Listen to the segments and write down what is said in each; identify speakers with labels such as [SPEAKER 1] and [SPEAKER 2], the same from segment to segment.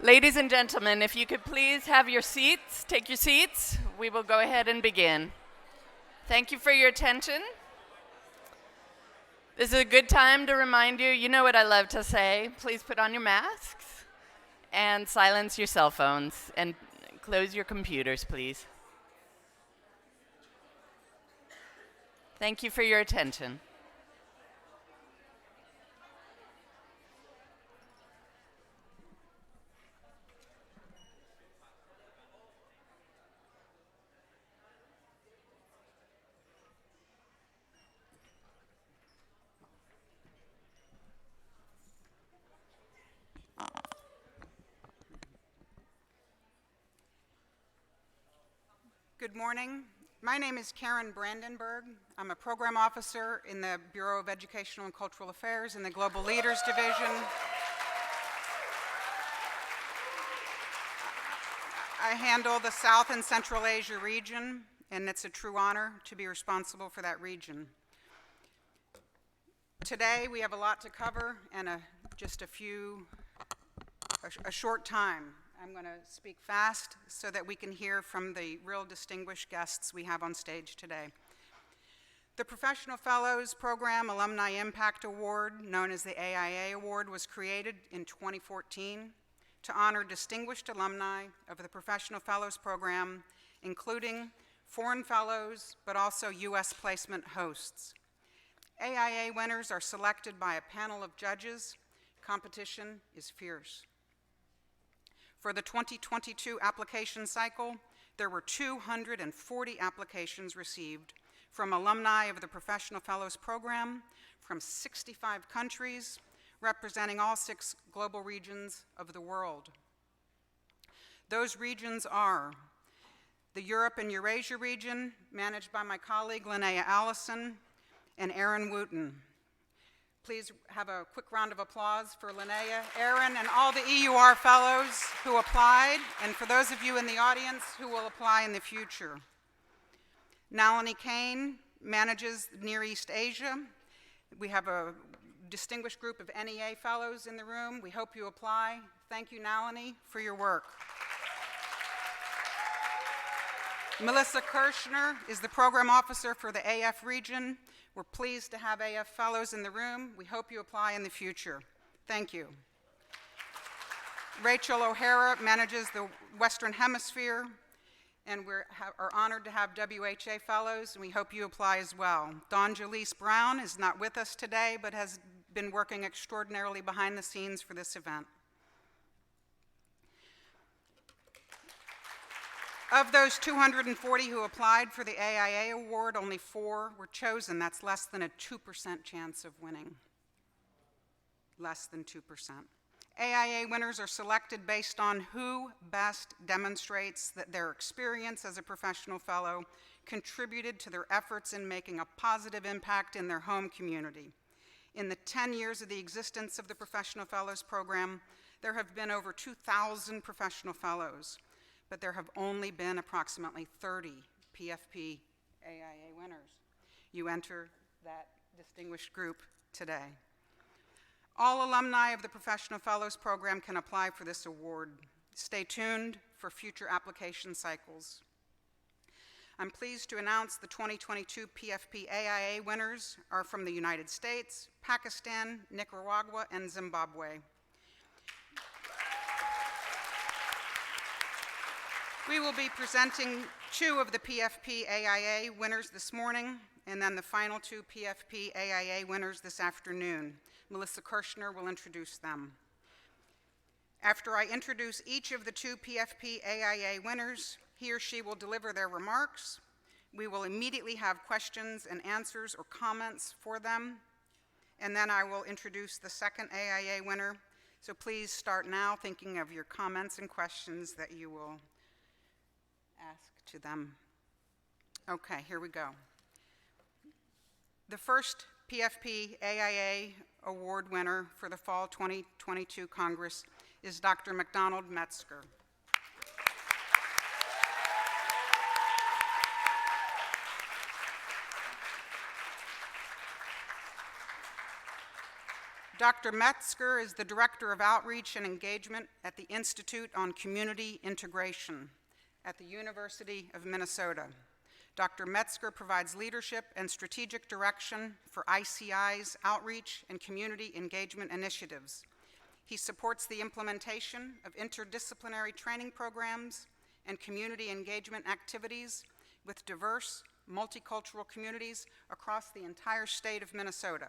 [SPEAKER 1] Ladies and gentlemen, if you could please have your seats, take your seats, we will go ahead and begin. Thank you for your attention. This is a good time to remind you, you know what I love to say, please put on your masks and silence your cell phones and close your computers, please. Thank you for your attention.
[SPEAKER 2] Good morning. My name is Karen Brandenburg. I'm a program officer in the Bureau of Educational and Cultural Affairs in the Global Leaders Division. I handle the South and Central Asia region, and it's a true honor to be responsible for that region. Today, we have a lot to cover and just a short time. I'm going to speak fast so that we can hear from the real distinguished guests we have on stage today. The Professional Fellows Program Alumni Impact Award, known as the AIA Award, was created in 2014 to honor distinguished alumni of the Professional Fellows Program, including foreign fellows, but also U.S. placement hosts. AIA winners are selected by a panel of judges. Competition is fierce. For the 2022 application cycle, there were 240 applications received from alumni of the Professional Fellows Program from 65 countries, representing all 6 global regions of the world. Those regions are the Europe and Eurasia region, managed by my colleague Linnea Allison and Aaron Wooten. Please have a quick round of applause for Linnea, Aaron, and all the EUR fellows who applied, and for those of you in the audience who will apply in the future. Nalini Kane manages Near East Asia. We have a distinguished group of NEA fellows in the room. We hope you apply. Thank you, Nalini, for your work. Melissa Kirshner is the program officer for the AF region. We're pleased to have AF fellows in the room. We hope you apply in the future. Thank you. Rachel O'Hara manages the Western Hemisphere, and we are honored to have WHA fellows, and we hope you apply as well. Dawn Jaleese Brown is not with us today, but has been working extraordinarily behind the scenes for this event. Of those 240 who applied for the AIA Award, only 4 were chosen. That's less than a 2% chance of winning. Less than 2%. AIA winners are selected based on who best demonstrates that their experience as a professional fellow contributed to their efforts in making a positive impact in their home community. In the 10 years of the existence of the Professional Fellows Program, there have been over 2,000 professional fellows, but there have only been approximately 30 PFP AIA winners. You enter that distinguished group today. All alumni of the Professional Fellows Program can apply for this award. Stay tuned for future application cycles. I'm pleased to announce the 2022 PFP AIA winners are from the United States, Pakistan, Nicaragua, and Zimbabwe. We will be presenting 2 of the PFP AIA winners this morning, and then the final 2 PFP AIA winners this afternoon. Melissa Kirshner will introduce them. After I introduce each of the 2 PFP AIA winners, he or she will deliver their remarks. We will immediately have questions and answers or comments for them, and then I will introduce the second AIA winner. So please start now thinking of your comments and questions that you will ask to them. Okay, here we go. The first PFP AIA Award winner for the Fall 2022 Congress is Dr. McDonald Metzger. Dr. Metzger is the Director of Outreach and Engagement at the Institute on Community Integration at the University of Minnesota. Dr. Metzger provides leadership and strategic direction for ICI's outreach and community engagement initiatives. He supports the implementation of interdisciplinary training programs and community engagement activities with diverse, multicultural communities across the entire state of Minnesota.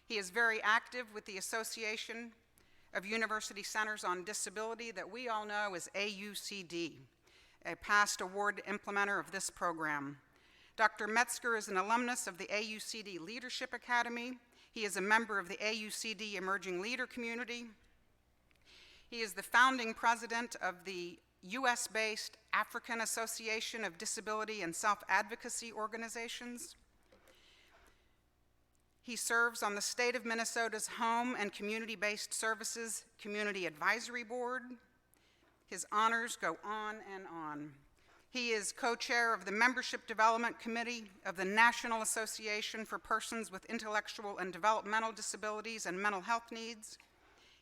[SPEAKER 2] He is very active with the Association of University Centers on Disability that we all know as AUCD, a past award implementer of this program. Dr. Metzger is an alumnus of the AUCD Leadership Academy. He is a member of the AUCD Emerging Leader Community. He is the founding president of the US-based African Association of Disability and Self-Advocacy Organizations. He serves on the state of Minnesota's Home and Community-Based Services Community Advisory Board. His honors go on and on. He is co-chair of the Membership Development Committee of the National Association for Persons with Intellectual and Developmental Disabilities and Mental Health Needs.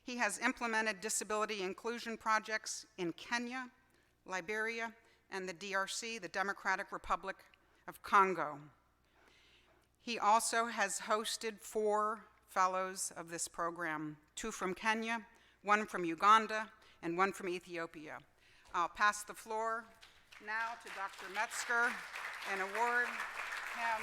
[SPEAKER 2] He has implemented disability inclusion projects in Kenya, Liberia, and the DRC, the Democratic Republic of Congo. He also has hosted 4 fellows of this program, 2 from Kenya, 1 from Uganda, and 1 from Ethiopia. I'll pass the floor now to Dr. Metzger and award him.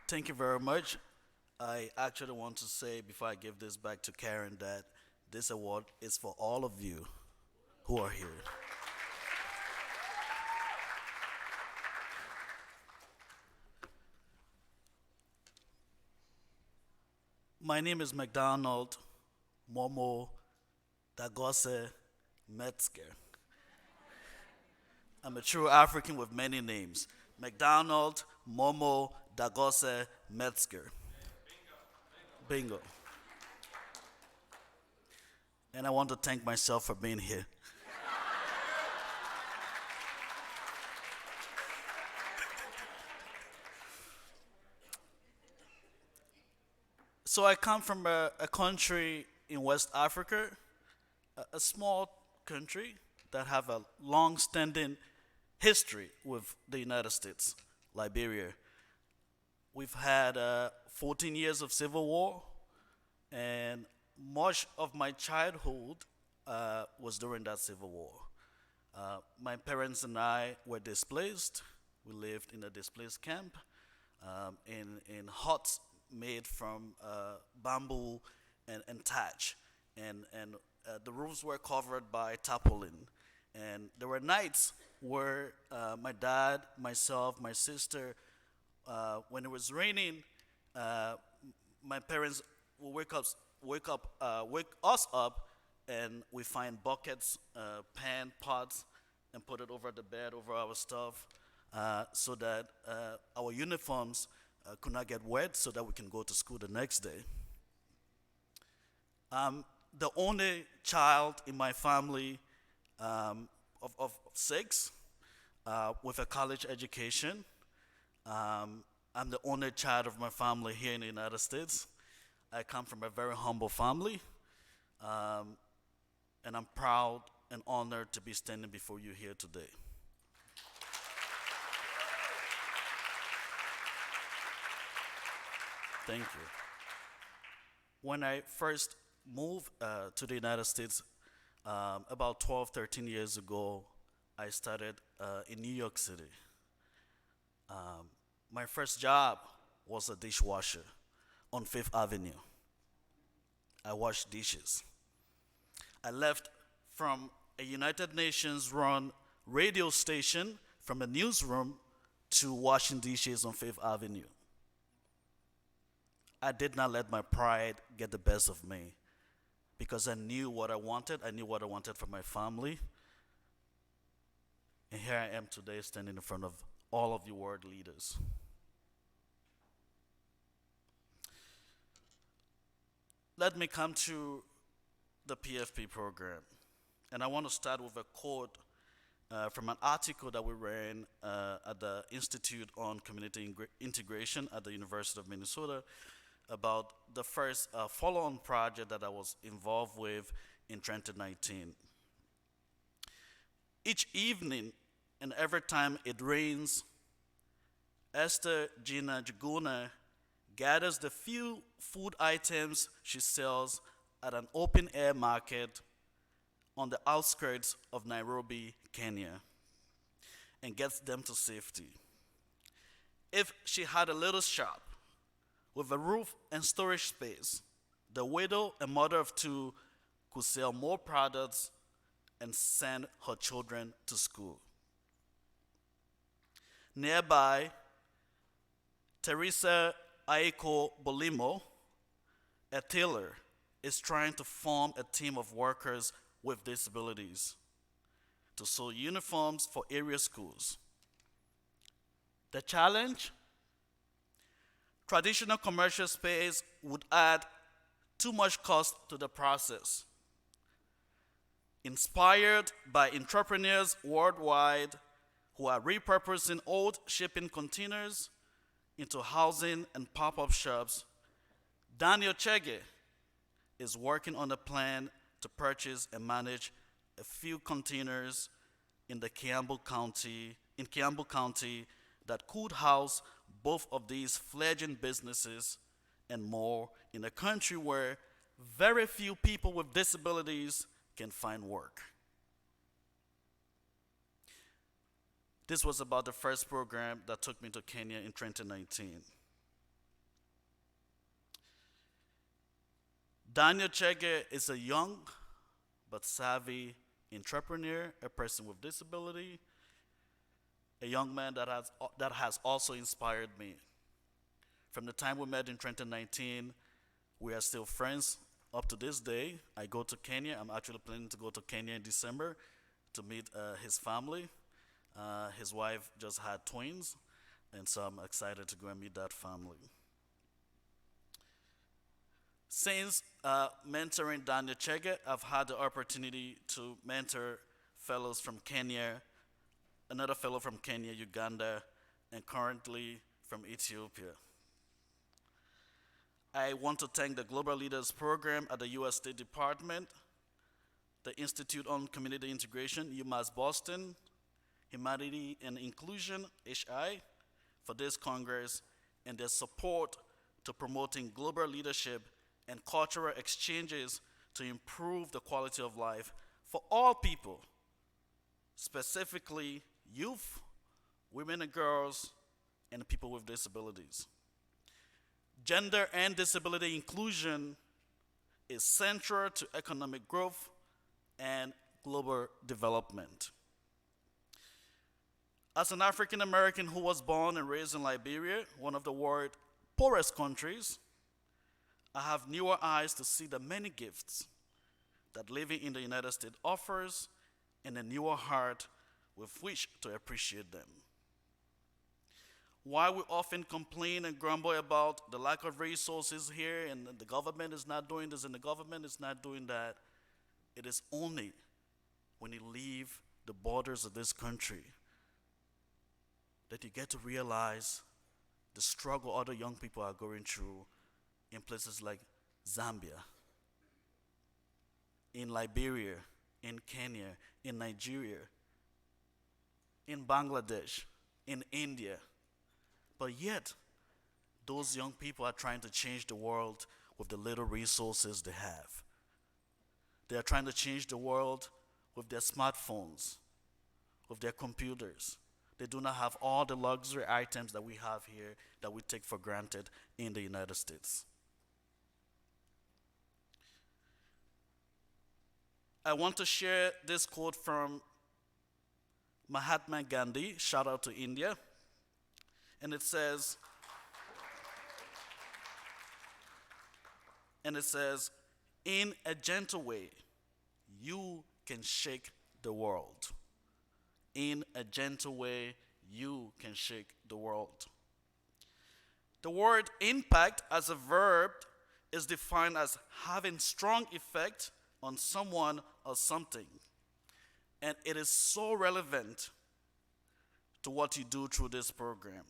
[SPEAKER 3] Thank you very much. I actually want to say, before I give this back to Karen, that this award is for all of you who are here. My name is McDonald Momo Dagose Metzger. I'm a true African with many names. McDonald Momo Dagose Metzger. Bingo. And I want to thank myself for being here. So I come from a country in West Africa, a small country that have a long-standing history with the United States, Liberia. We've had 14 years of civil war, and much of my childhood was during that civil war. My parents and I were displaced. We lived in a displaced camp in huts made from bamboo and thatch, and the roofs were covered by tarpaulin. And there were nights where my dad, myself, my sister, when it was raining, my parents would wake us up, and we find buckets, pan, pots, and put it over the bed, over our stuff, so that our uniforms could not get wet, so that we can go to school the next day. I'm the only child in my family of 6 with a college education. I'm the only child of my family here in the United States. I come from a very humble family, and I'm proud and honored to be standing before you here today. Thank you. When I first moved to the United States about 12, 13 years ago, I started in New York City. My first job was a dishwasher on Fifth Avenue. I washed dishes. I left from a United Nations-run radio station, from a newsroom, to washing dishes on Fifth Avenue. I did not let my pride get the best of me, because I knew what I wanted. I knew what I wanted for my family. And here I am today, standing in front of all of you world leaders. let me come to the PFP program. And I want to start with a quote from an article that we ran at the Institute on Community Integration at the University of Minnesota about the first follow-on project that I was involved with in 2019. Each evening and every time it rains, Esther Gina Juguna gathers the few food items she sells at an open-air market on the outskirts of Nairobi, Kenya, and gets them to safety. If she had a little shop with a roof and storage space, the widow and mother of two could sell more products and send her children to school. Nearby, Teresa Aiko Bolimo, a tailor, is trying to form a team of workers with disabilities to sew uniforms for area schools. The challenge? Traditional commercial space would add too much cost to the process. Inspired by entrepreneurs worldwide who are repurposing old shipping containers into housing and pop-up shops, Daniel Chege is working on a plan to purchase and manage a few containers in Kiambu County that could house both of these fledgling businesses and more in a country where very few people with disabilities can find work. This was about the first program that took me to Kenya in 2019. Daniel Chege is a young but savvy entrepreneur, a person with disability, a young man that has also inspired me. From the time we met in 2019, we are still friends up to this day. I go to Kenya. I'm actually planning to go to Kenya in December to meet his family. His wife just had twins, and so I'm excited to go and meet that family. Since mentoring Daniel Chege, I've had the opportunity to mentor fellows from Kenya, another fellow from Kenya, Uganda, and currently from Ethiopia. I want to thank the Global Leaders Program at the U.S. State Department, the Institute on Community Integration, UMass Boston, Humanity and Inclusion, HI, for this Congress and their support to promoting global leadership and cultural exchanges to improve the quality of life for all people, specifically youth, women and girls, and people with disabilities. Gender and disability inclusion is central to economic growth and global development. As an African American who was born and raised in Liberia, one of the world's poorest countries, I have newer eyes to see the many gifts that living in the United States offers and a newer heart with which to appreciate them. While we often complain and grumble about the lack of resources here and the government is not doing this and the government is not doing that, it is only when you leave the borders of this country that you get to realize the struggle other young people are going through in places like Zambia, in Liberia, in Kenya, in Nigeria, in Bangladesh, in India. But yet, those young people are trying to change the world with the little resources they have. They are trying to change the world with their smartphones, with their computers. They do not have all the luxury items that we have here that we take for granted in the United States. I want to share this quote from Mahatma Gandhi, shout out to India, and it says, in a gentle way, you can shake the world. In a gentle way, you can shake the world. The word impact as a verb is defined as having strong effect on someone or something. And it is so relevant to what you do through this program.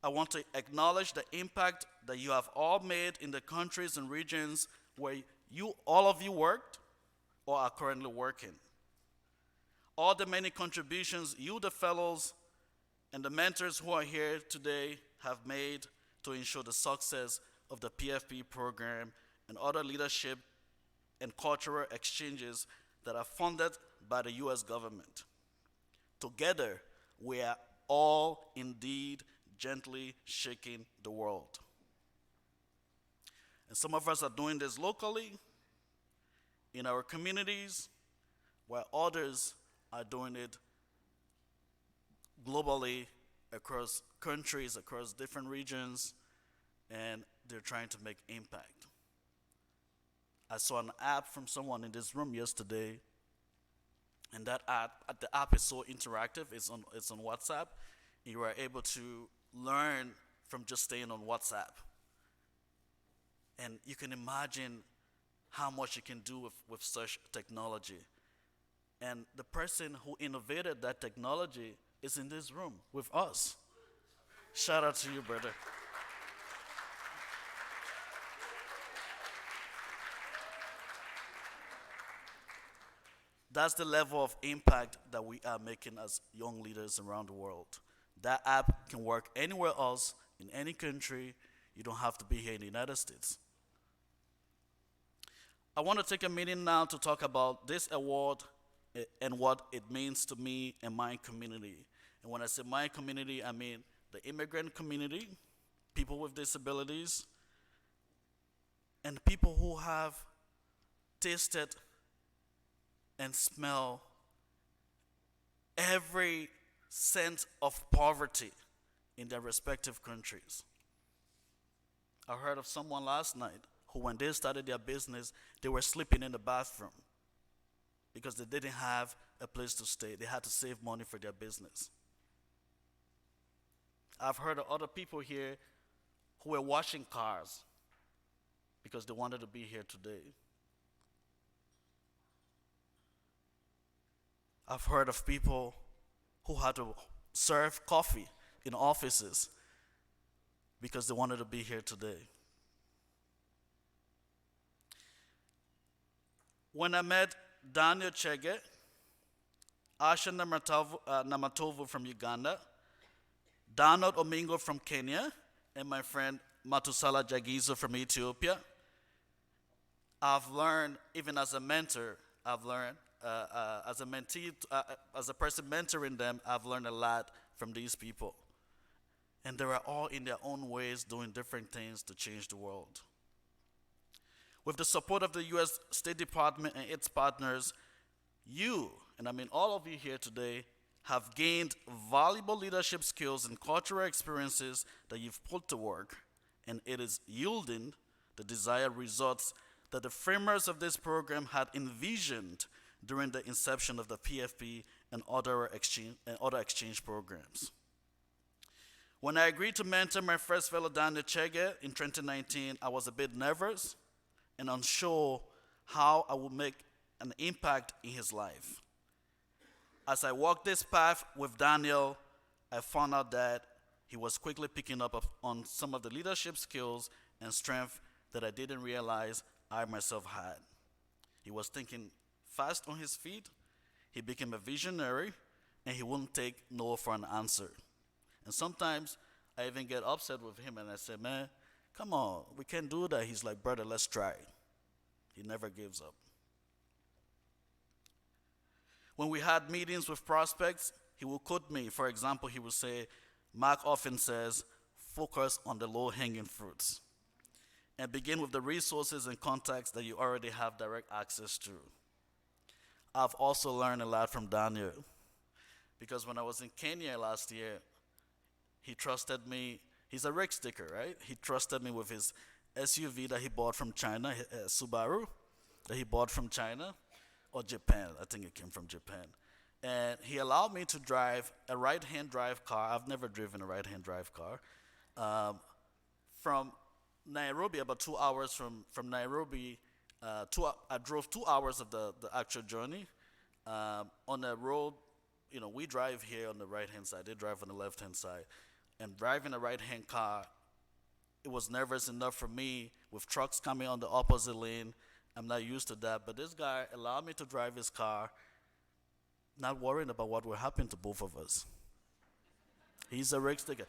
[SPEAKER 3] I want to acknowledge the impact that you have all made in the countries and regions where all of you worked or are currently working. All the many contributions you, the fellows, and the mentors who are here today have made to ensure the success of the PFP program and other leadership and cultural exchanges that are funded by the US government. Together, we are all indeed gently shaking the world. And some of us are doing this locally, in our communities, while others are doing it globally across countries, across different regions, and they're trying to make impact. I saw an app from someone in this room yesterday, and that the app is so interactive. It's on WhatsApp. You are able to learn from just staying on WhatsApp. And you can imagine how much you can do with such technology. And the person who innovated that technology is in this room with us. Shout out to you, brother. That's the level of impact that we are making as young leaders around the world. That app can work anywhere else, in any country. You don't have to be here in the United States. I want to take a minute now to talk about this award and what it means to me and my community. And when I say my community, I mean the immigrant community, people with disabilities, and people who have tasted and smell every sense of poverty in their respective countries. I heard of someone last night who, when they started their business, they were sleeping in the bathroom because they didn't have a place to stay. They had to save money for their business. I've heard of other people here who were washing cars because they wanted to be here today. I've heard of people who had to serve coffee in offices because they wanted to be here today. When I met Daniel Chege, Asha Namatovu from Uganda, Donald Omingo from Kenya, and my friend Matusala Jagizo from Ethiopia, I've learned, even as a mentor, as a mentee, as a person mentoring them, I've learned a lot from these people. And they are all in their own ways doing different things to change the world. With the support of the US State Department and its partners, you, and I mean all of you here today, have gained valuable leadership skills and cultural experiences that you've put to work, and it is yielding the desired results that the framers of this program had envisioned during the inception of the PFP and other exchange programs. When I agreed to mentor my first fellow Daniel Chege in 2019, I was a bit nervous and unsure how I would make an impact in his life. As I walked this path with Daniel, I found out that he was quickly picking up on some of the leadership skills and strength that I didn't realize I myself had. He was thinking fast on his feet, he became a visionary, and he wouldn't take no for an answer. And sometimes I even get upset with him and I say, man, come on, we can't do that. He's like, brother, let's try. He never gives up. When we had meetings with prospects, he would quote me. For example, he would say, Mark often says, focus on the low-hanging fruits and begin with the resources and contacts that you already have direct access to. I've also learned a lot from Daniel because when I was in Kenya last year, he trusted me. He's a rig sticker, right? He trusted me with his SUV that he bought from China, Subaru, that he bought from China or Japan. I think it came from Japan. And he allowed me to drive a right-hand drive car. I've never driven a right-hand drive car. From Nairobi, about 2 hours from Nairobi. I drove 2 hours of the actual journey. On the road, we drive here on the right-hand side. They drive on the left-hand side. And driving a right-hand car, it was nervous enough for me with trucks coming on the opposite lane. I'm not used to that. But this guy allowed me to drive his car, not worrying about what will happen to both of us. He's a risk taker.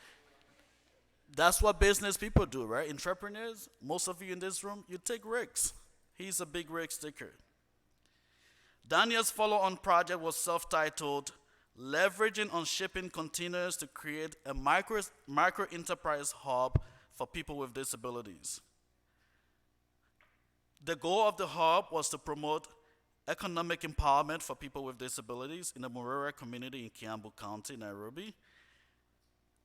[SPEAKER 3] That's what business people do, right? Entrepreneurs, most of you in this room, you take risks. He's a big risk taker. Daniel's follow-on project was self-titled Leveraging on Shipping Containers to Create a Micro-Enterprise Hub for People with Disabilities. The goal of the hub was to promote economic empowerment for people with disabilities in the Murera community in Kiambu County, Nairobi.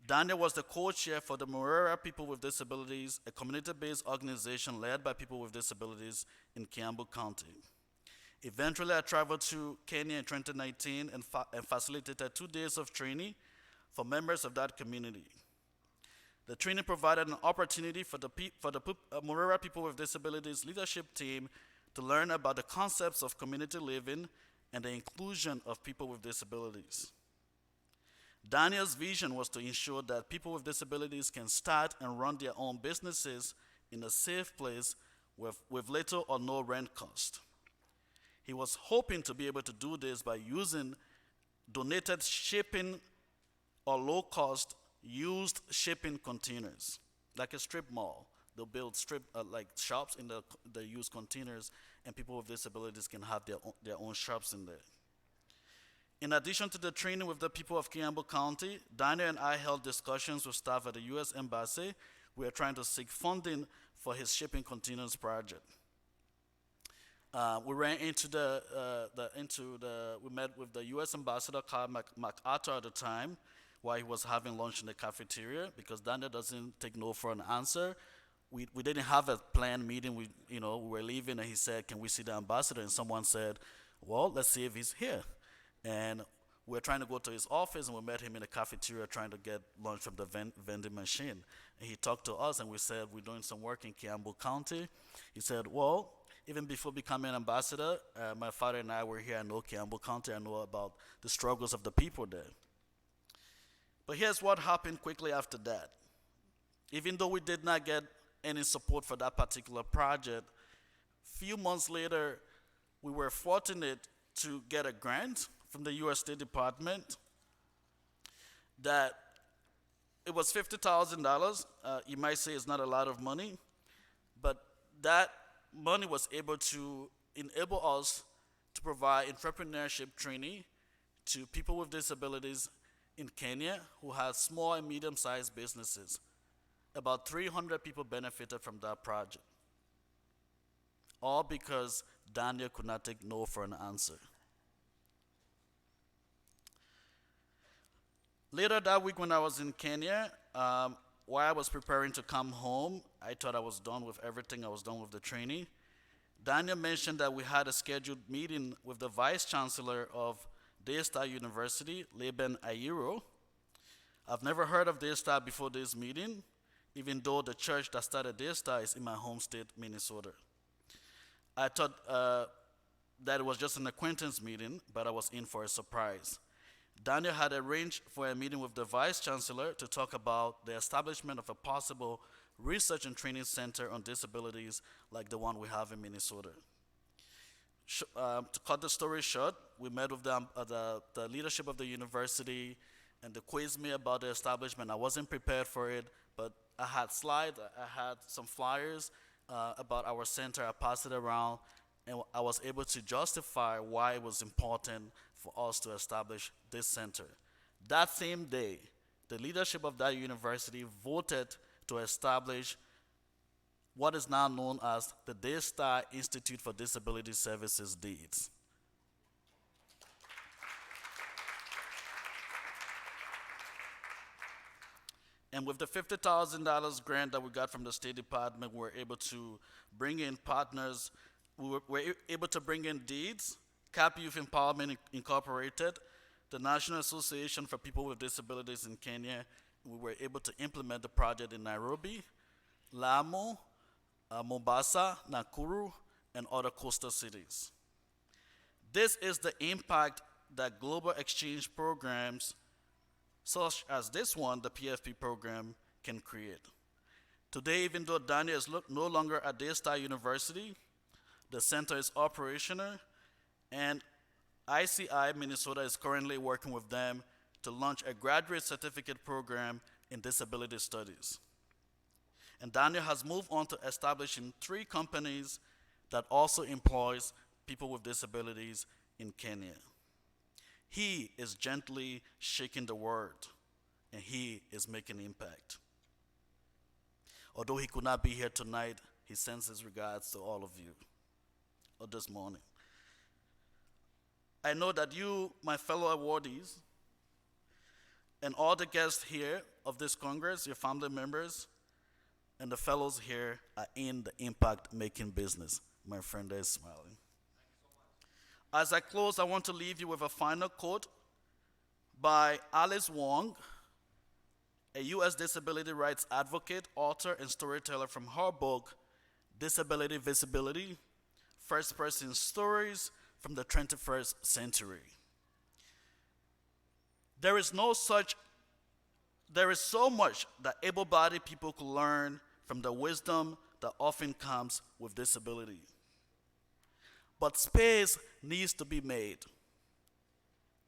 [SPEAKER 3] Daniel was the co-chair for the Murera People with Disabilities, a community-based organization led by people with disabilities in Kiambu County. Eventually, I traveled to Kenya in 2019 and facilitated 2 days of training for members of that community. The training provided an opportunity for the Murera People with Disabilities leadership team to learn about the concepts of community living and the inclusion of people with disabilities. Daniel's vision was to ensure that people with disabilities can start and run their own businesses in a safe place with little or no rent cost. He was hoping to be able to do this by using donated shipping or low-cost used shipping containers, like a strip mall. They'll build like shops in the used containers, and people with disabilities can have their own shops in there. In addition to the training with the people of Kiambu County, Daniel and I held discussions with staff at the U.S. Embassy. We are trying to seek funding for his shipping containers project. We ran into we met with the U.S. Ambassador Carl MacArthur at the time while he was having lunch in the cafeteria, because Daniel doesn't take no for an answer. We didn't have a planned meeting. We were leaving, and he said, "Can we see the ambassador?" And someone said, "Well, let's see if he's here." And we were trying to go to his office, and we met him in the cafeteria trying to get lunch from the vending machine. And he talked to us, and we said, "We're doing some work in Kiambu County." He said, "Well, even before becoming an ambassador, my father and I were here. I know Kiambu County. I know about the struggles of the people there." But here's what happened quickly after that. Even though we did not get any support for that particular project, few months later, we were fortunate to get a grant from the U.S. State Department that it was $50,000. You might say it's not a lot of money, but that money was able to enable us to provide entrepreneurship training to people with disabilities in Kenya who had small and medium-sized businesses. About 300 people benefited from that project, all because Daniel could not take no for an answer. Later that week when I was in Kenya, while I was preparing to come home, I thought I was done with everything. I was done with the training. Daniel mentioned that we had a scheduled meeting with the Vice Chancellor of Daystar University, Laban Ayiro. I've never heard of Daystar before this meeting, even though the church that started Daystar is in my home state, Minnesota. I thought that it was just an acquaintance meeting, but I was in for a surprise. Daniel had arranged for a meeting with the Vice Chancellor to talk about the establishment of a possible research and training center on disabilities like the one we have in Minnesota. To cut the story short, we met with the leadership of the university, and they quizzed me about the establishment. I wasn't prepared for it, but I had slides, I had some flyers about our center. I passed it around, and I was able to justify why it was important for us to establish this center. That same day, the leadership of that university voted to establish what is now known as the Daystar Institute for Disability Services, DEEDS. And with the $50,000 grant that we got from the State Department, we were able to bring in partners. We were able to bring in DEEDS, CAP Youth Empowerment Incorporated, the National Association for People with Disabilities in Kenya. We were able to implement the project in Nairobi. Lamu, Mombasa, Nakuru, and other coastal cities. This is the impact that global exchange programs, such as this one, the PFP program, can create. Today, even though Daniel is no longer at Daystar University, the center is operational, and ICI Minnesota is currently working with them to launch a graduate certificate program in disability studies. And Daniel has moved on to establishing 3 companies that also employs people with disabilities in Kenya. He is gently shaking the world, and he is making impact. Although he could not be here tonight, he sends his regards to all of you this morning. I know that you, my fellow awardees, and all the guests here of this Congress, your family members, and the fellows here are in the impact-making business. My friend there is smiling. As I close, I want to leave you with a final quote by Alice Wong, a U.S. disability rights advocate, author, and storyteller from her book, Disability Visibility, First-Person Stories from the 21st Century. There is so much that able-bodied people could learn from the wisdom that often comes with disability. But space needs to be made.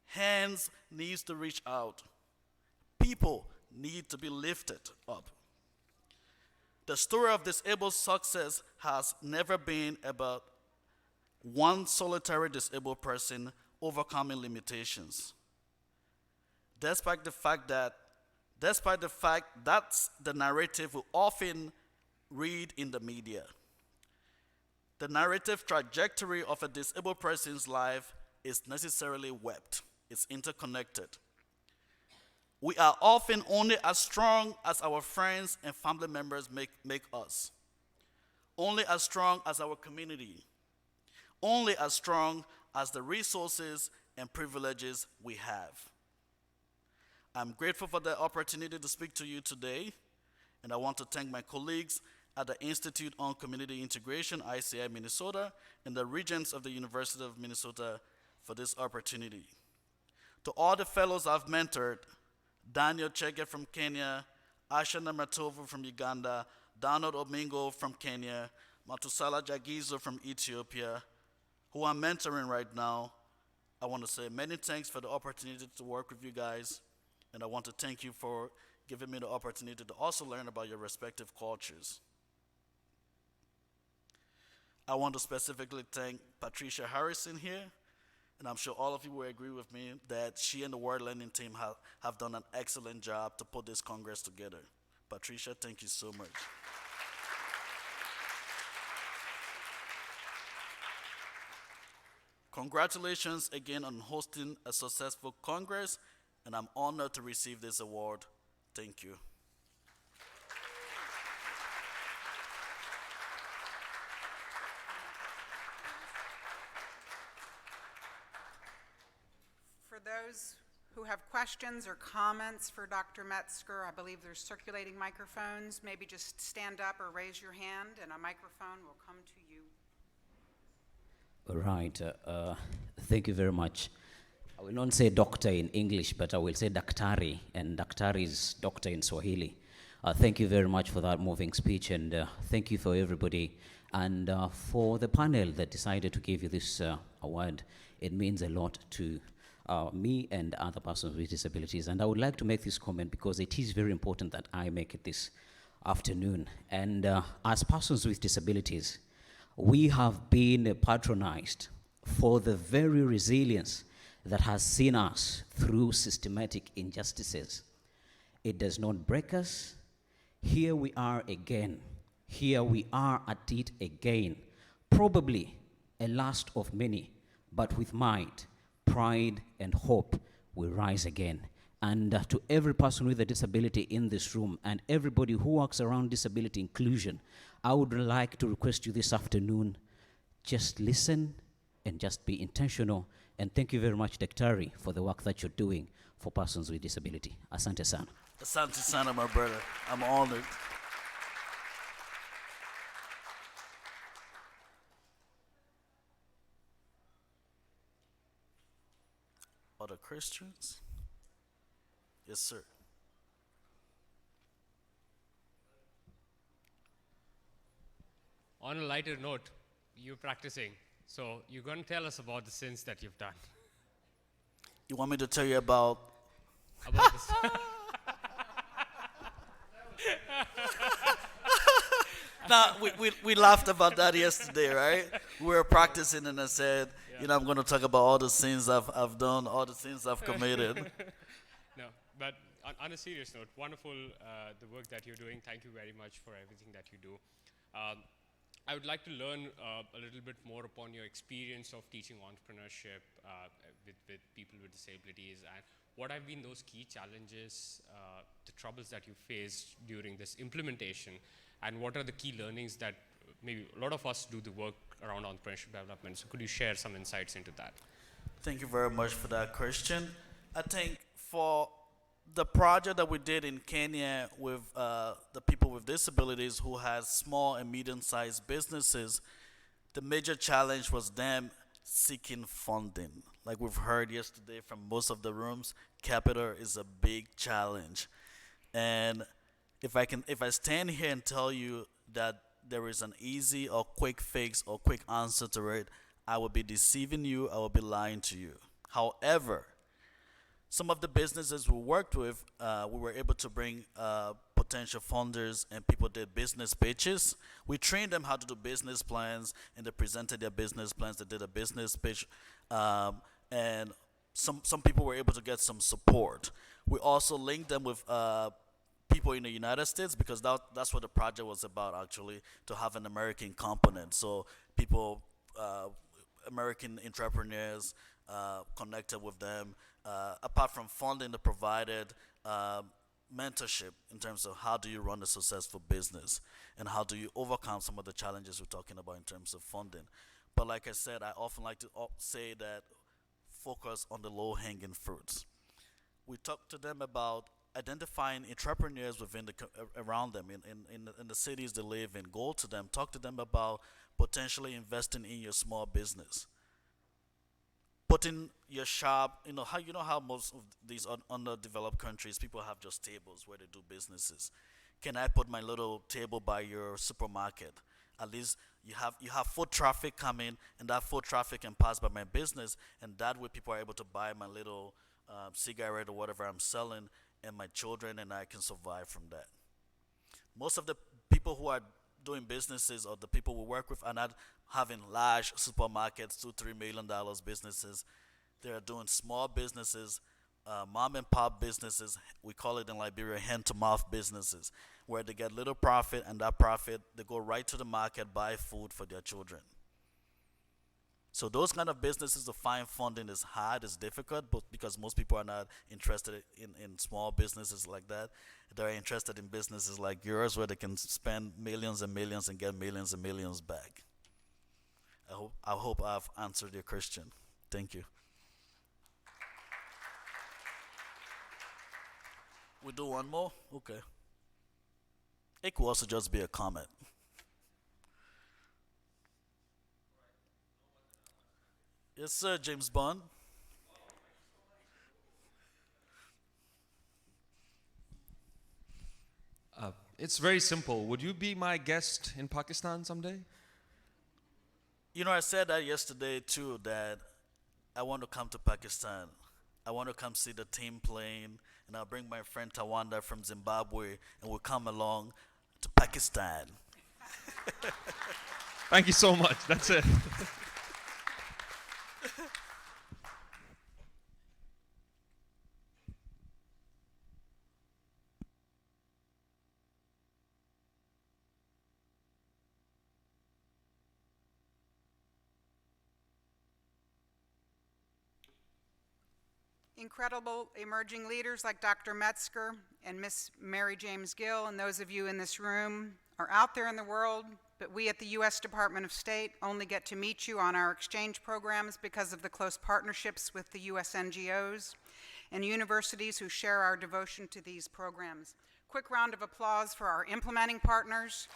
[SPEAKER 3] Hands needs to reach out. People need to be lifted up. The story of disabled success has never been about one solitary disabled person overcoming limitations. Despite the fact that's the narrative we often read in the media. The narrative trajectory of a disabled person's life is necessarily webbed. It's interconnected. We are often only as strong as our friends and family members make us. Only as strong as our community. Only as strong as the resources and privileges we have. I'm grateful for the opportunity to speak to you today, and I want to thank my colleagues at the Institute on Community Integration, ICI Minnesota, and the Regents of the University of Minnesota for this opportunity. To all the fellows I've mentored, Daniel Chege from Kenya, Ashana Matovu from Uganda, Donald Omingo from Kenya, Matusala Jagizo from Ethiopia, who I'm mentoring right now, I want to say many thanks for the opportunity to work with you guys, and I want to thank you for giving me the opportunity to also learn about your respective cultures. I want to specifically thank Patricia Harrison here, and I'm sure all of you will agree with me that she and the World Lending team have done an excellent job to put this Congress together. Patricia, thank you so much. Congratulations again on hosting a successful Congress, and I'm honored to receive this award. Thank you.
[SPEAKER 2] For those who have questions or comments for Dr. Metzger, I believe there's circulating microphones. Maybe just stand up or raise your hand and a microphone will come to you.
[SPEAKER 4] All right. Thank you very much. I will not say doctor in English, but I will say daktari, and daktari is doctor in Swahili. Thank you very much for that moving speech, and thank you for everybody, and for the panel that decided to give you this award. It means a lot to me and other persons with disabilities. And I would like to make this comment because it is very important that I make it this afternoon. And as persons with disabilities, we have been patronized for the very resilience that has seen us through systematic injustices. It does not break us. Here we are again. Here we are at it again. Probably a last of many, but with might, pride, and hope we rise again. And to every person with a disability in this room and everybody who works around disability inclusion, I would like to request you this afternoon, just listen and just be intentional. And thank you very much, Daktari, for the work that you're doing for persons with disability. Asante sana.
[SPEAKER 3] Asante sana, my brother. I'm honored. other Christians? Yes, sir.
[SPEAKER 5] On a lighter note, you're practicing, so you're going to tell us about the sins that you've done.
[SPEAKER 3] You want me to tell you about?
[SPEAKER 5] About this.
[SPEAKER 3] Nah, we laughed about that yesterday, right? We were practicing, and I said, I'm going to talk about all the sins I've done, all the sins I've committed.
[SPEAKER 5] No, but on a serious note, wonderful the work that you're doing. Thank you very much for everything that you do. I would like to learn a little bit more upon your experience of teaching entrepreneurship with people with disabilities, and what have been those key challenges, the troubles that you faced during this implementation, and what are the key learnings that maybe a lot of us do the work around entrepreneurship development. So could you share some insights into that?
[SPEAKER 3] Thank you very much for that question. I think for the project that we did in Kenya with the people with disabilities who had small and medium-sized businesses, the major challenge was them seeking funding. Like we've heard yesterday from most of the rooms, capital is a big challenge. And if I stand here and tell you that there is an easy or quick fix or quick answer to it, I will be deceiving you, I will be lying to you. However, some of the businesses we worked with, we were able to bring potential funders, and people did business pitches. We trained them how to do business plans, and they presented their business plans. They did a business pitch, and some people were able to get some support. We also linked them with people in the United States, because that's what the project was about, actually, to have an American component. So people, American entrepreneurs, connected with them. Apart from funding, they provided mentorship in terms of how do you run a successful business and how do you overcome some of the challenges we're talking about in terms of funding. But like I said, I often like to say that focus on the low-hanging fruits. We talk to them about identifying entrepreneurs within around them in the cities they live in. Go to them, talk to them about potentially investing in your small business. Putting your shop, how most of these underdeveloped countries, people have just tables where they do businesses. Can I put my little table by your supermarket? At least you have foot traffic coming, and that foot traffic can pass by my business, and that way people are able to buy my little cigarette or whatever I'm selling, and my children and I can survive from that. Most of the people who are doing businesses, or the people we work with, are not having large supermarkets, $2-3 million businesses. They are doing small businesses, mom and pop businesses. We call it in Liberia hand to mouth businesses, where they get little profit, and that profit they go right to the market, buy food for their children. So those kind of businesses, to find funding is hard, it's difficult, but because most people are not interested in small businesses like that. They're interested in businesses like yours, where they can spend millions and millions and get millions and millions back. I hope I've answered your question. Thank you. We do one more? Okay. It could also just be a comment. Yes, sir, James Bond.
[SPEAKER 6] It's very simple. Would you be my guest in Pakistan someday?
[SPEAKER 3] I said that yesterday too, that I want to come to Pakistan. I want to come see the team playing, and I'll bring my friend Tawanda from Zimbabwe, and we'll come along to Pakistan.
[SPEAKER 6] Thank you so much. That's it.
[SPEAKER 2] Incredible emerging leaders like Dr. Metzger and Miss Mary James Gill, and those of you in this room are out there in the world, but we at the U.S. Department of State only get to meet you on our exchange programs because of the close partnerships with the U.S. NGOs and universities who share our devotion to these programs. Quick round of applause for our implementing partners.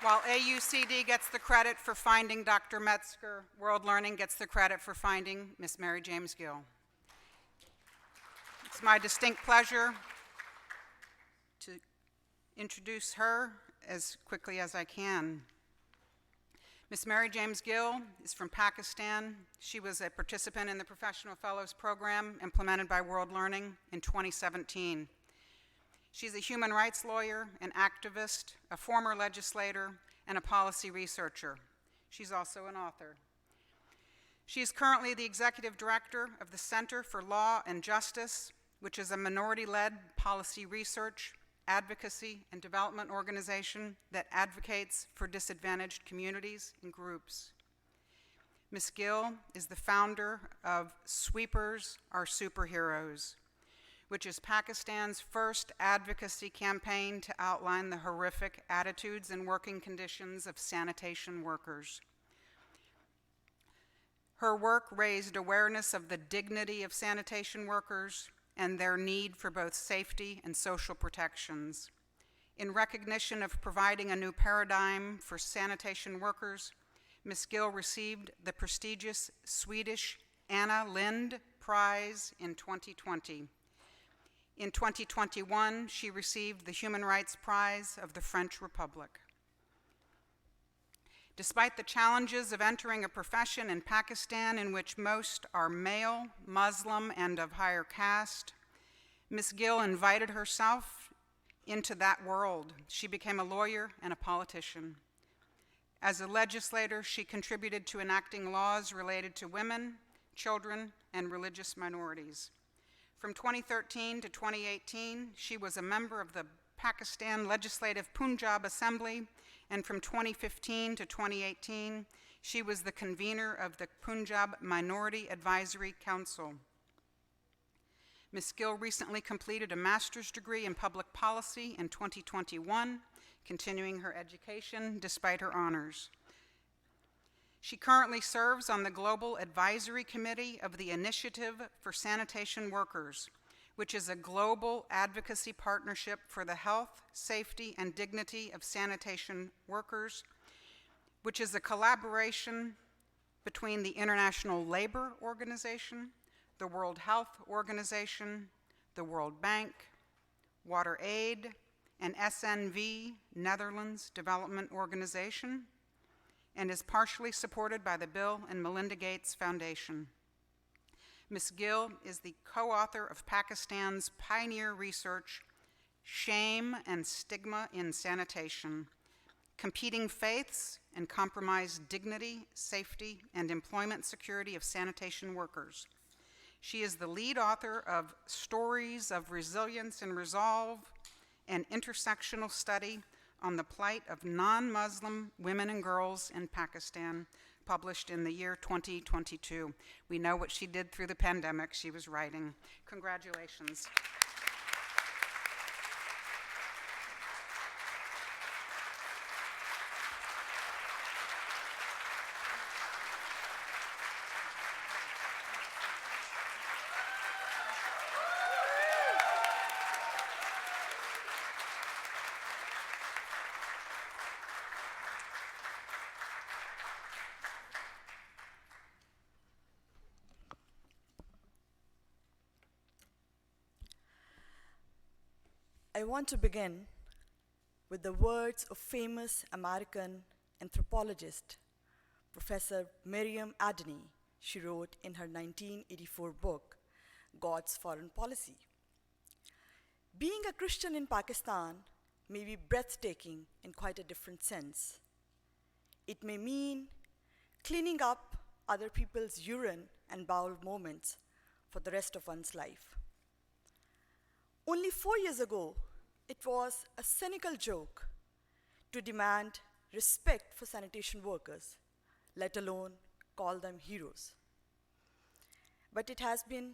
[SPEAKER 2] While AUCD gets the credit for finding Dr. Metzger, World Learning gets the credit for finding Miss Mary James Gill. It's my distinct pleasure to introduce her as quickly as I can. Miss Mary James Gill is from Pakistan. She was a participant in the Professional Fellows Program implemented by World Learning in 2017. She's a human rights lawyer, an activist, a former legislator, and a policy researcher. She's also an author. She is currently the executive director of the Center for Law and Justice, which is a minority-led policy research, advocacy, and development organization that advocates for disadvantaged communities and groups. Ms. Gill is the founder of Sweepers Are Superheroes, which is Pakistan's first advocacy campaign to outline the horrific attitudes and working conditions of sanitation workers. Her work raised awareness of the dignity of sanitation workers and their need for both safety and social protections. In recognition of providing a new paradigm for sanitation workers, Ms. Gill received the prestigious Swedish Anna Lindh Prize in 2020. In 2021, she received the Human Rights Prize of the French Republic. Despite the challenges of entering a profession in Pakistan in which most are male, Muslim, and of higher caste, Ms. Gill invited herself into that world. She became a lawyer and a politician. As a legislator, she contributed to enacting laws related to women, children, and religious minorities. From 2013 to 2018, she was a member of the Pakistan Legislative Punjab Assembly, and from 2015 to 2018, she was the convener of the Punjab Minority Advisory Council. Ms. Gill recently completed a master's degree in public policy in 2021, continuing her education despite her honors. She currently serves on the Global Advisory Committee of the Initiative for Sanitation Workers, which is a global advocacy partnership for the health, safety, and dignity of sanitation workers, which is a collaboration between the International Labor Organization, the World Health Organization, the World Bank, WaterAid, and SNV, Netherlands Development Organization, and is partially supported by the Bill and Melinda Gates Foundation. Ms. Gill is the co-author of Pakistan's pioneer research, Shame and Stigma in Sanitation, Competing Faiths and Compromised Dignity, Safety, and Employment Security of Sanitation Workers. She is the lead author of Stories of Resilience and Resolve, an intersectional study on the plight of non-Muslim women and girls in Pakistan, published in the year 2022. We know what she did through the pandemic. She was writing. Congratulations.
[SPEAKER 7] I want to begin with the words of famous American anthropologist, Professor Miriam Adney. She wrote in her 1984 book, God's Foreign Policy. Being a Christian in Pakistan may be breathtaking in quite a different sense. It may mean cleaning up other people's urine and bowel movements for the rest of one's life. Only 4 years ago, it was a cynical joke to demand respect for sanitation workers, let alone call them heroes. But it has been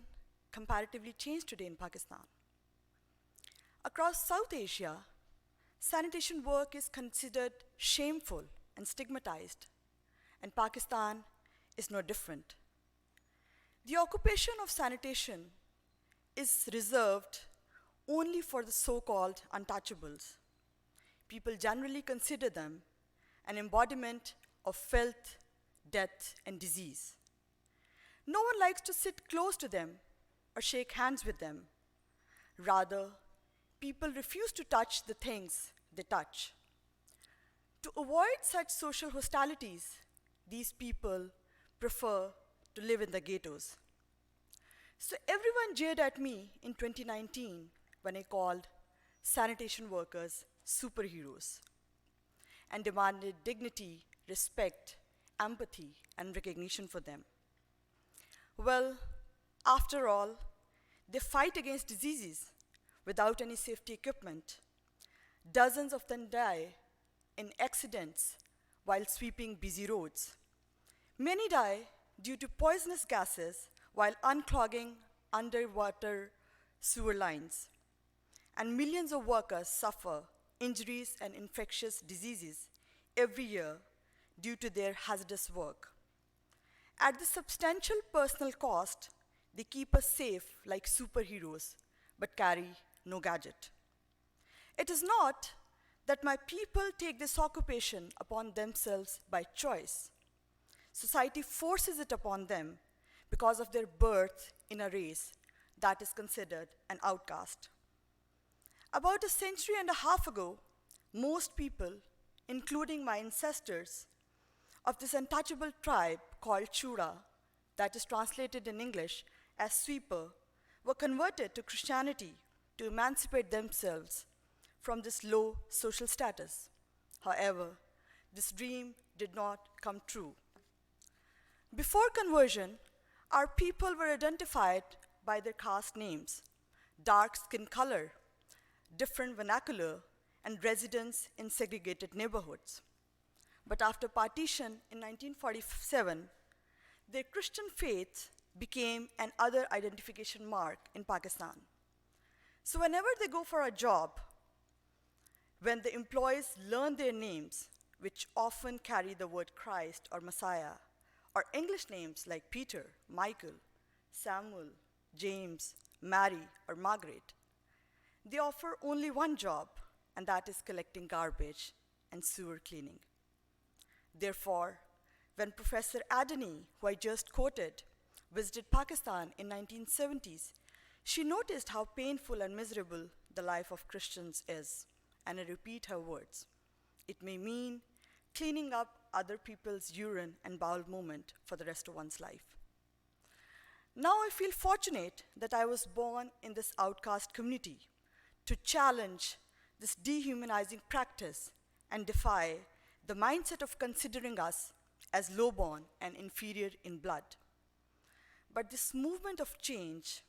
[SPEAKER 7] comparatively changed today in Pakistan. Across South Asia, sanitation work is considered shameful and stigmatized, and Pakistan is no different. The occupation of sanitation is reserved only for the so-called untouchables. People generally consider them an embodiment of filth, death, and disease. No one likes to sit close to them or shake hands with them. Rather, people refuse to touch the things they touch. To avoid such social hostilities, these people prefer to live in the ghettos. So everyone jeered at me in 2019 when I called sanitation workers superheroes and demanded dignity, respect, empathy, and recognition for them. Well, after all, they fight against diseases without any safety equipment. Dozens of them die in accidents while sweeping busy roads. Many die due to poisonous gases while unclogging underwater sewer lines. And millions of workers suffer injuries and infectious diseases every year due to their hazardous work. At the substantial personal cost, they keep us safe like superheroes, but carry no gadget. It is not that my people take this occupation upon themselves by choice. Society forces it upon them because of their birth in a race that is considered an outcast. About a century and a half ago, most people, including my ancestors, of this untouchable tribe called Chura, that is translated in English as sweeper, were converted to Christianity to emancipate themselves from this low social status. However, this dream did not come true. Before conversion, our people were identified by their caste names, dark skin color, different vernacular, and residence in segregated neighborhoods. But after partition in 1947, their Christian faith became an other identification mark in Pakistan. So whenever they go for a job, when the employees learn their names, which often carry the word Christ or Messiah, or English names like Peter, Michael, Samuel, James, Mary, or Margaret, they offer only one job, and that is collecting garbage and sewer cleaning. Therefore, when Professor Adani, who I just quoted, visited Pakistan in 1970s, she noticed how painful and miserable the life of Christians is. And I repeat her words. It may mean cleaning up other people's urine and bowel movement for the rest of one's life. Now I feel fortunate that I was born in this outcast community to challenge this dehumanizing practice and defy the mindset of considering us as lowborn and inferior in blood. But this movement of change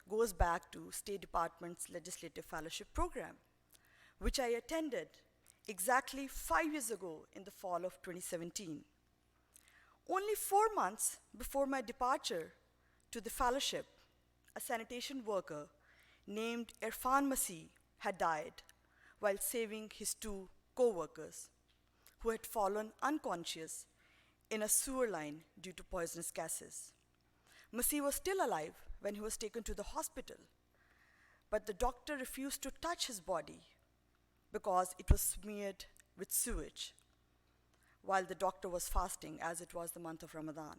[SPEAKER 7] goes back to State Department's Legislative Fellowship Program, which I attended exactly 5 years ago in the fall of 2017. Only 4 months before my departure to the fellowship, a sanitation worker named Irfan Masih had died while saving his 2 co-workers who had fallen unconscious in a sewer line due to poisonous gases. Masih was still alive when he was taken to the hospital, but the doctor refused to touch his body because it was smeared with sewage while the doctor was fasting, as it was the month of Ramadan.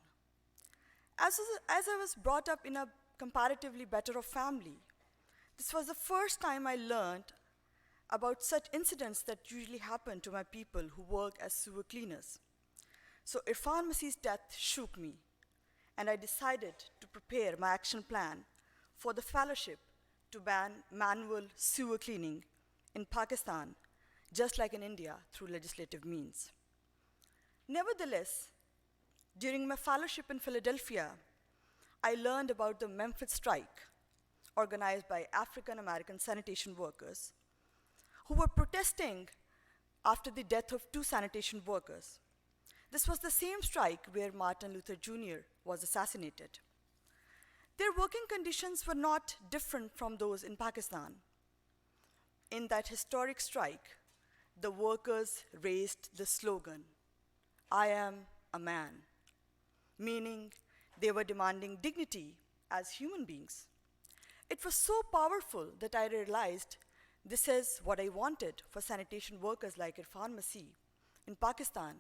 [SPEAKER 7] As I was brought up in a comparatively better off family, this was the first time I learned about such incidents that usually happen to my people who work as sewer cleaners. So Irfan Masih's death shook me, and I decided to prepare my action plan for the fellowship to ban manual sewer cleaning in Pakistan, just like in India, through legislative means. Nevertheless, during my fellowship in Philadelphia, I learned about the Memphis strike, organized by African American sanitation workers, who were protesting after the death of 2 sanitation workers. This was the same strike where Martin Luther Jr. was assassinated. Their working conditions were not different from those in Pakistan. In that historic strike, the workers raised the slogan, "I am a man," meaning they were demanding dignity as human beings. It was so powerful that I realized this is what I wanted for sanitation workers like Irfan Masih, in Pakistan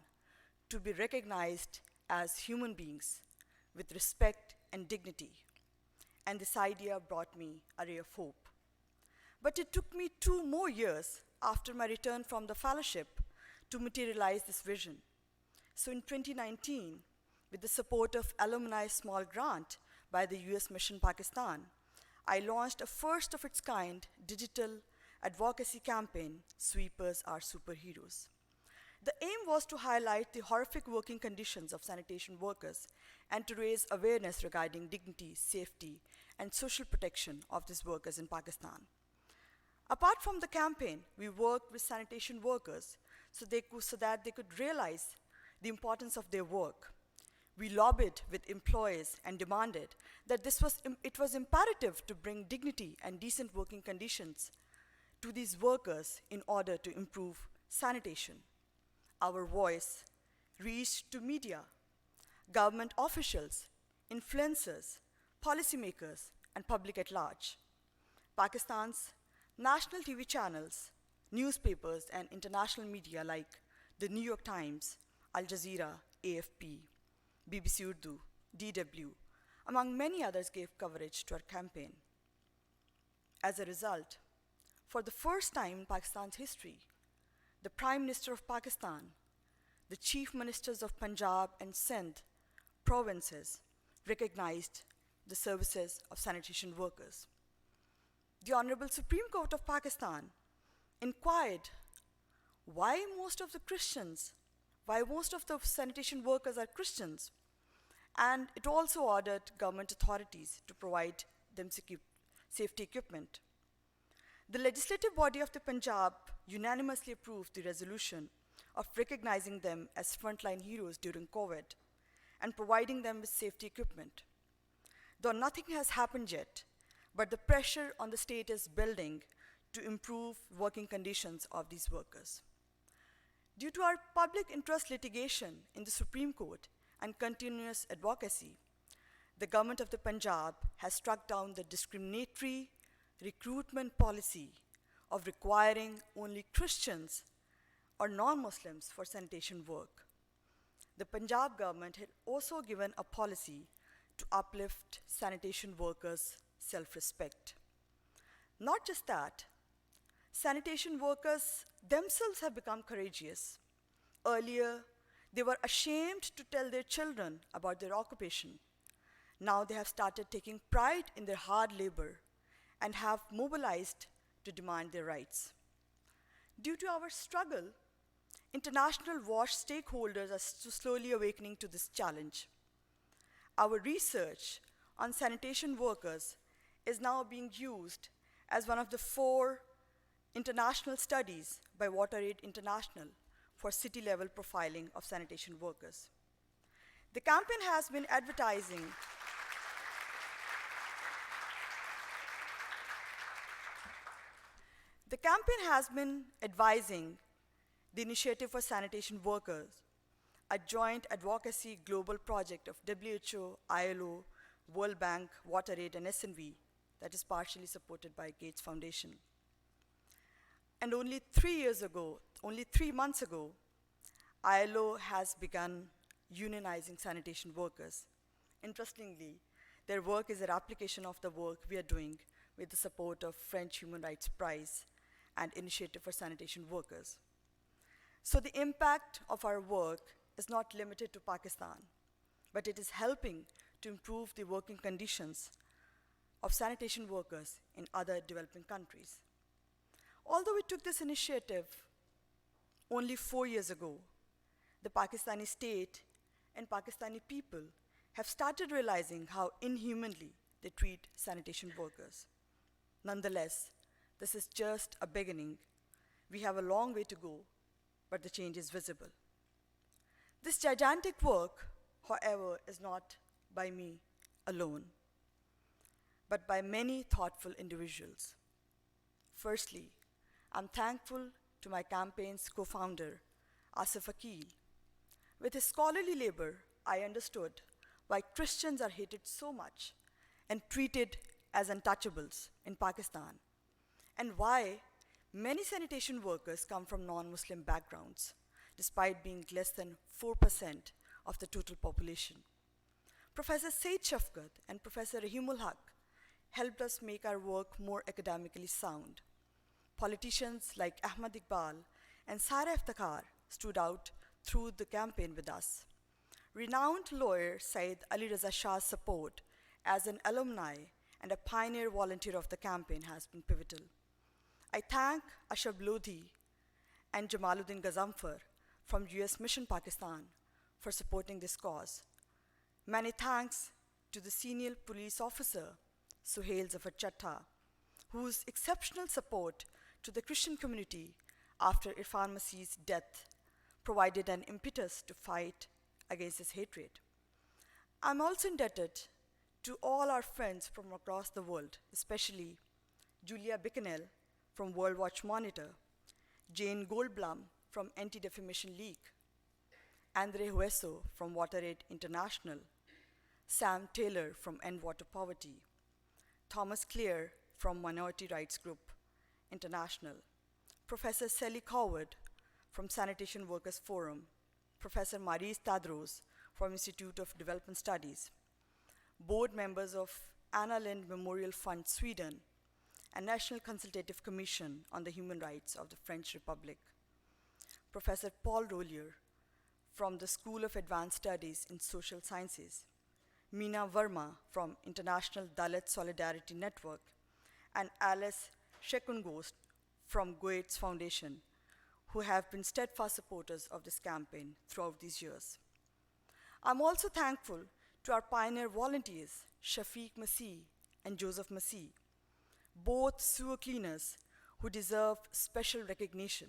[SPEAKER 7] to be recognized as human beings with respect and dignity. And this idea brought me a ray of hope. But it took me 2 more years after my return from the fellowship to materialize this vision. So in 2019, with the support of Alumni small grant by the US Mission Pakistan, I launched a first of its kind digital advocacy campaign, Sweepers Are Superheroes. The aim was to highlight the horrific working conditions of sanitation workers and to raise awareness regarding dignity, safety, and social protection of these workers in Pakistan. Apart from the campaign, we worked with sanitation workers so that they could realize the importance of their work. We lobbied with employers and demanded that it was imperative to bring dignity and decent working conditions to these workers in order to improve sanitation. Our voice reached to media, government officials, influencers, policymakers, and public at large. Pakistan's national TV channels, newspapers, and international media like the New York Times, Al Jazeera, AFP, BBC Urdu, DW, among many others gave coverage to our campaign. As a result, for the first time in Pakistan's history, the Prime Minister of Pakistan, the Chief Ministers of Punjab and Sindh provinces recognized the services of sanitation workers. The Honorable Supreme Court of Pakistan inquired why most of the sanitation workers are Christians, and it also ordered government authorities to provide them safety equipment. The legislative body of the Punjab unanimously approved the resolution of recognizing them as frontline heroes during COVID and providing them with safety equipment. Though nothing has happened yet, but the pressure on the state is building to improve working conditions of these workers. Due to our public interest litigation in the Supreme Court and continuous advocacy, the government of the Punjab has struck down the discriminatory recruitment policy of requiring only Christians or non-Muslims for sanitation work. The Punjab government had also given a policy to uplift sanitation workers' self-respect. Not just that, sanitation workers themselves have become courageous. Earlier, they were ashamed to tell their children about their occupation. Now they have started taking pride in their hard labor and have mobilized to demand their rights. Due to our struggle, international WASH stakeholders are slowly awakening to this challenge. Our research on sanitation workers is now being used as one of the 4 international studies by WaterAid International for city-level profiling of sanitation workers. The campaign has been advising the Initiative for Sanitation Workers, a joint advocacy global project of WHO, ILO, World Bank, WaterAid, and SNV that is partially supported by Gates Foundation. And only 3 months ago, ILO has begun unionizing sanitation workers. Interestingly, their work is a replication of the work we are doing with the support of French Human Rights Prize and Initiative for Sanitation Workers. So the impact of our work is not limited to Pakistan, but it is helping to improve the working conditions of sanitation workers in other developing countries. Although we took this initiative only 4 years ago, the Pakistani state and Pakistani people have started realizing how inhumanly they treat sanitation workers. Nonetheless, this is just a beginning. We have a long way to go, but the change is visible. This gigantic work, however, is not by me alone, but by many thoughtful individuals. Firstly, I'm thankful to my campaign's co-founder, Asif Akil. With his scholarly labor, I understood why Christians are hated so much and treated as untouchables in Pakistan, and why many sanitation workers come from non-Muslim backgrounds, despite being less than 4% of the total population. Professor Said Shafkat and Professor Rahimul Haq helped us make our work more academically sound. Politicians like Ahmad Iqbal and Sara Iftikhar stood out through the campaign with us. Renowned lawyer Said Ali Raza Shah's support as an alumni and a pioneer volunteer of the campaign has been pivotal. I thank Ashab Lodhi and Jamaluddin Gazamfar from US Mission Pakistan for supporting this cause. Many thanks to the senior police officer, Suhail Zafar Chatta, whose exceptional support to the Christian community after Irfan Masih's death provided an impetus to fight against this hatred. I'm also indebted to all our friends from across the world, especially Julia Bicknell from World Watch Monitor, Jane Goldblum from Anti-Defamation League, Andre Hueso from WaterAid International, Sam Taylor from End Water Poverty, Thomas Clear from Minority Rights Group International, Professor Sally Coward from Sanitation Workers Forum, Professor Maris Tadros from Institute of Development Studies, board members of Anna Lindh Memorial Fund Sweden, and National Consultative Commission on the Human Rights of the French Republic, Professor Paul Rollier from the School of Advanced Studies in Social Sciences, Meena Verma from International Dalit Solidarity Network, and Alice Shekungost from Goetz Foundation, who have been steadfast supporters of this campaign throughout these years. I'm also thankful to our pioneer volunteers, Shafiq Masih and Joseph Masih, both sewer cleaners who deserve special recognition.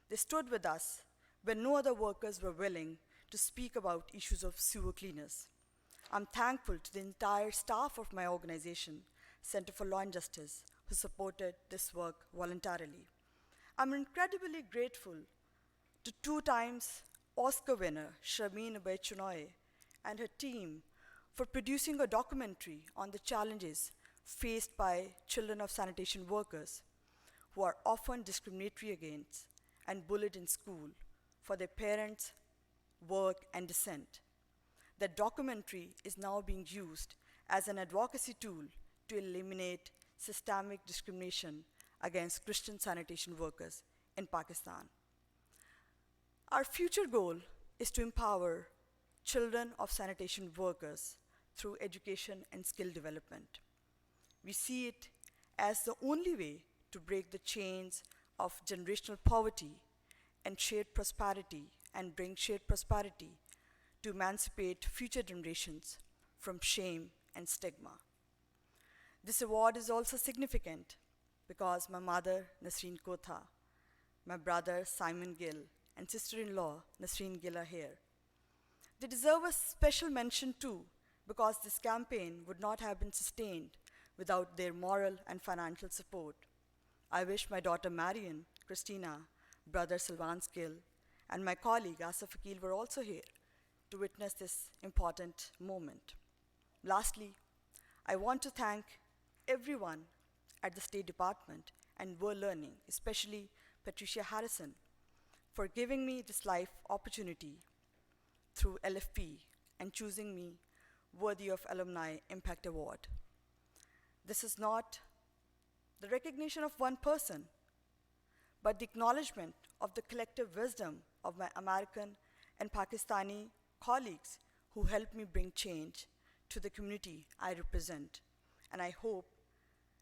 [SPEAKER 7] They stood with us when no other workers were willing to speak about issues of sewer cleaners. I'm thankful to the entire staff of my organization, Center for Law and Justice, who supported this work voluntarily. I'm incredibly grateful to 2 times Oscar winner Sharmeen Obaid-Chinoy and her team for producing a documentary on the challenges faced by children of sanitation workers who are often discriminatory against and bullied in school for their parents' work and descent. The documentary is now being used as an advocacy tool to eliminate systemic discrimination against Christian sanitation workers in Pakistan. Our future goal is to empower children of sanitation workers through education and skill development. We see it as the only way to break the chains of generational poverty and shared prosperity and bring shared prosperity to emancipate future generations from shame and stigma. This award is also significant because my mother, Nasreen Kotha, my brother, Simon Gill, and sister-in-law, Nasreen Gill, are here. They deserve a special mention too because this campaign would not have been sustained without their moral and financial support. I wish my daughter Marion, Christina, brother Silvan Gill, and my colleague Asaf Akil were also here to witness this important moment. Lastly, I want to thank everyone at the State Department and World Learning, especially Patricia Harrison, for giving me this life opportunity through LFP and choosing me worthy of Alumni Impact Award. This is not the recognition of one person, but the acknowledgement of the collective wisdom of my American and Pakistani colleagues who helped me bring change to the community I represent. And I hope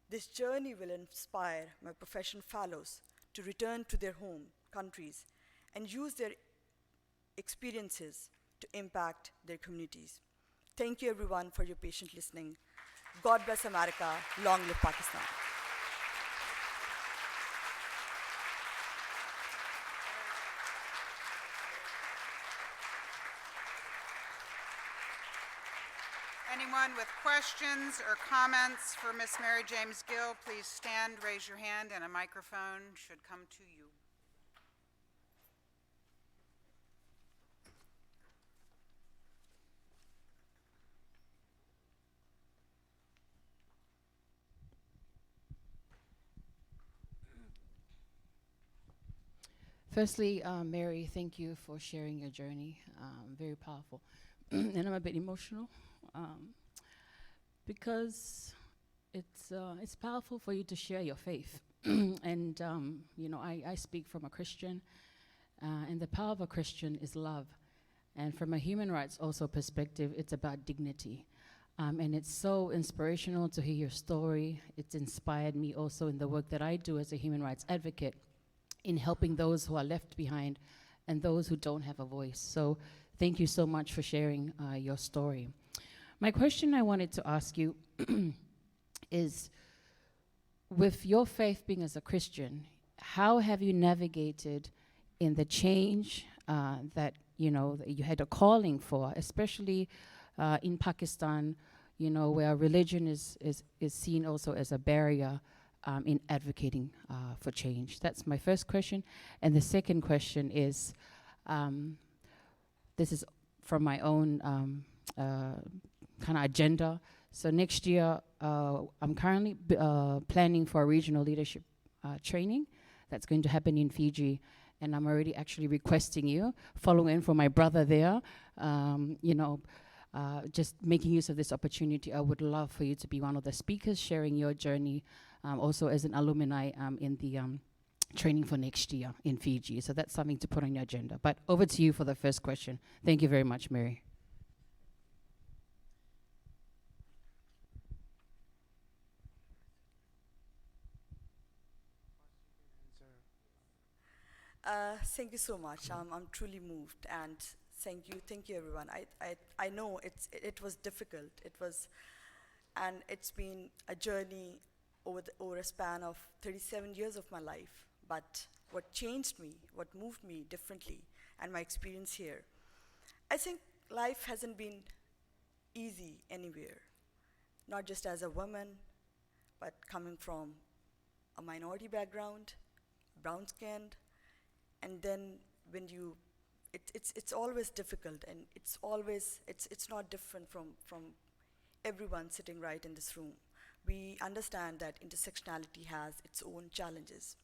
[SPEAKER 7] this journey will inspire my professional fellows to return to their home countries and use their experiences to impact their communities. Thank you everyone for your patient listening. God bless America. Long live Pakistan.
[SPEAKER 2] Anyone with questions or comments for Miss Mary James Gill, please stand, raise your hand, and a microphone should come to you.
[SPEAKER 8] Firstly, Mary, thank you for sharing your journey. Very powerful. And I'm a bit emotional because it's powerful for you to share your faith. And, I speak from a Christian, and the power of a Christian is love. And from a human rights also perspective, it's about dignity. And it's so inspirational to hear your story. It's inspired me also in the work that I do as a human rights advocate in helping those who are left behind and those who don't have a voice. So thank you so much for sharing your story. My question I wanted to ask you is, with your faith being as a Christian, how have you navigated in the change that you had a calling for, especially in Pakistan, where religion is seen also as a barrier in advocating for change? That's my first question. And the second question is, this is from my own kind of agenda. So next year, I'm currently planning for a regional leadership training that's going to happen in Fiji. And I'm already actually requesting you, following in from my brother there, just making use of this opportunity. I would love for you to be one of the speakers sharing your journey, also as an alumni in the training for next year in Fiji. So that's something to put on your agenda. But over to you for the first question. Thank you very much, Mary.
[SPEAKER 7] Thank you so much. I'm truly moved, and thank you everyone. I know it was difficult. And it's been a journey over a span of 37 years of my life. But what changed me, what moved me differently, and my experience here, I think life hasn't been easy anywhere. Not just as a woman, but coming from a minority background, brown-skinned. And then when it's always difficult, and it's not different from everyone sitting right in this room. We understand that intersectionality has its own challenges.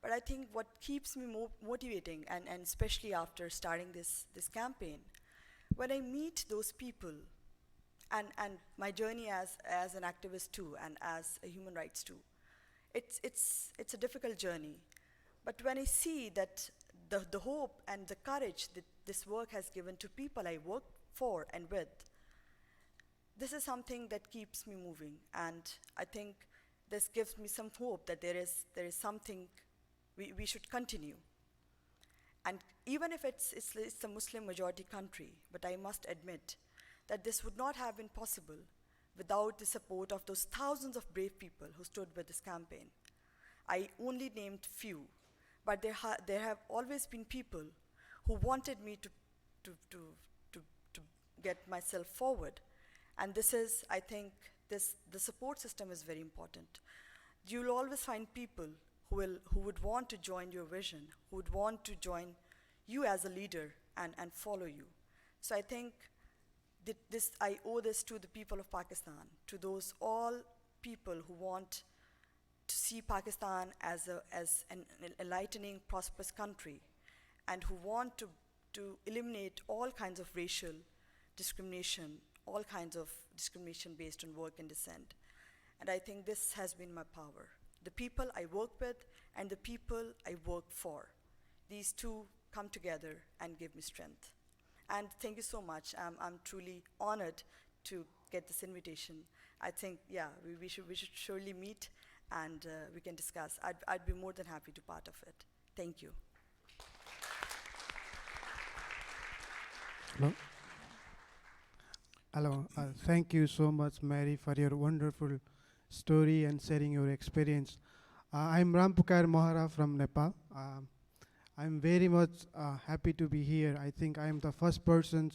[SPEAKER 7] But I think what keeps me motivating, and especially after starting this campaign, when I meet those people, and my journey as an activist too, and as a human rights too, it's a difficult journey. But when I see that the hope and the courage that this work has given to people I work for and with, this is something that keeps me moving. And I think this gives me some hope that there is something we should continue. And even if it's a Muslim majority country, but I must admit that this would not have been possible without the support of those thousands of brave people who stood with this campaign. I only named few. But there have always been people who wanted me to get myself forward. And this is, I think, the support system is very important. You'll always find people who would want to join your vision, who would want to join you as a leader and follow you. So I think I owe this to the people of Pakistan, to those all people who want to see Pakistan as an enlightening, prosperous country, and who want to eliminate all kinds of racial discrimination, all kinds of discrimination based on work and descent. And I think this has been my power. The people I work with and the people I work for. These two come together and give me strength. And thank you so much. I'm truly honored to get this invitation. I think, yeah, we should surely meet, and we can discuss. I'd be more than happy to part of it. Thank you.
[SPEAKER 9] Hello. Hello. Thank you so much, Mary, for your wonderful story and sharing your experience. I'm Rampukar Mohara from Nepal. I'm very much happy to be here. I think I am the first person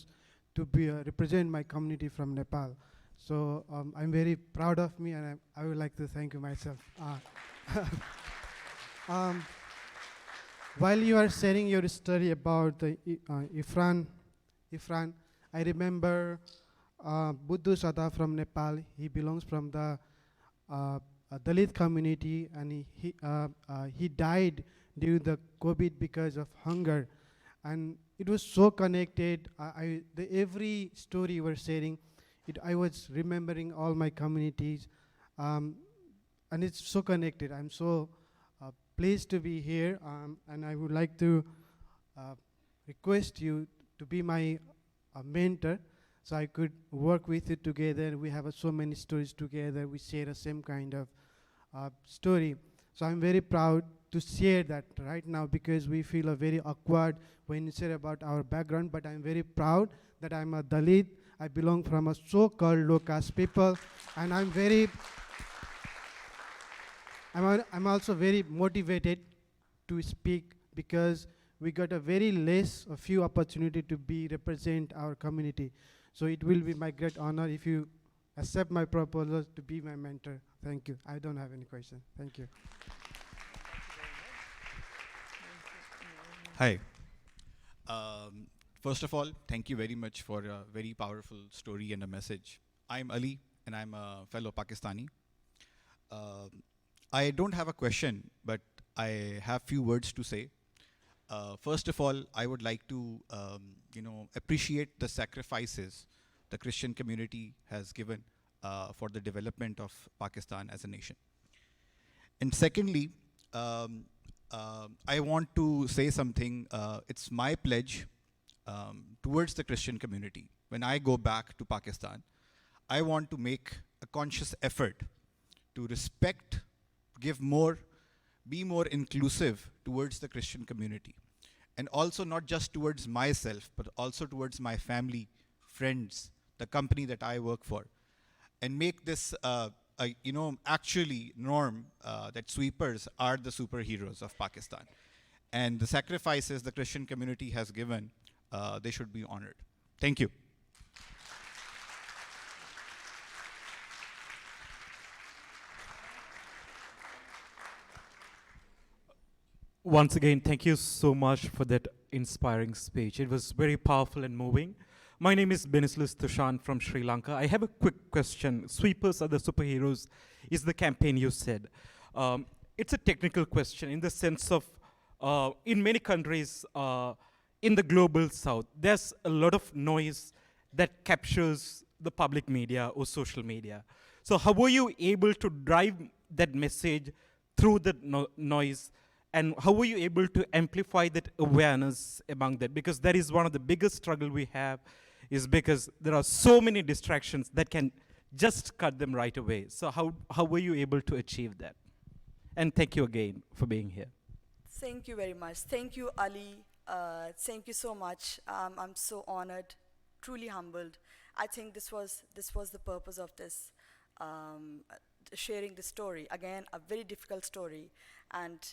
[SPEAKER 9] to represent my community from Nepal. So I'm very proud of me, and I would like to thank you myself. While you are sharing your story about the Ifran, I remember Buddhu Sada from Nepal. He belongs from the Dalit community, and he died during the COVID because of hunger. And it was so connected. Every story you were sharing, I was remembering all my communities. Um, and it's so connected. I'm so pleased to be here. And I would like to uh, request you to be my mentor, so I could work with you together. We have so many stories together. We share the same kind of story. So I'm very proud to share that right now, because we feel very awkward when you share about our background, but I'm very proud that I'm a Dalit. I belong from a so-called low-caste people, and I'm also very motivated to speak, because we got a few opportunity to represent our community. So it will be my great honor if you accept my proposal to be my mentor. Thank you. I don't have any question. Thank you.
[SPEAKER 10] Hi. First of all, thank you very much for a very powerful story and a message. I'm Ali, and I'm a fellow Pakistani. I don't have a question, but I have few words to say. First of all, I would like to, appreciate the sacrifices the Christian community has given for the development of Pakistan as a nation. And secondly, I want to say something. It's my pledge towards the Christian community. When I go back to Pakistan, I want to make a conscious effort to respect, give more, be more inclusive towards the Christian community. And also not just towards myself, but also towards my family, friends, the company that I work for. And make this actually norm that sweepers are the superheroes of Pakistan. And the sacrifices the Christian community has given, they should be honored. Thank you.
[SPEAKER 11] Once again, thank you so much for that inspiring speech. It was very powerful and moving. My name is Benislis Tushan from Sri Lanka. I have a quick question. Sweepers are the superheroes is the campaign you said. It's a technical question in the sense of, in many countries in the global south, there's a lot of noise that captures the public media or social media. So how were you able to drive that message through the noise? And how were you able to amplify that awareness among that? Because that is one of the biggest struggle we have, is because there are so many distractions that can just cut them right away. So how were you able to achieve that? And thank you again for being here.
[SPEAKER 7] Thank you very much. Thank you, Ali. Thank you so much. I'm so honored, truly humbled. I think this was the purpose of this, sharing the story. Again, a very difficult story. And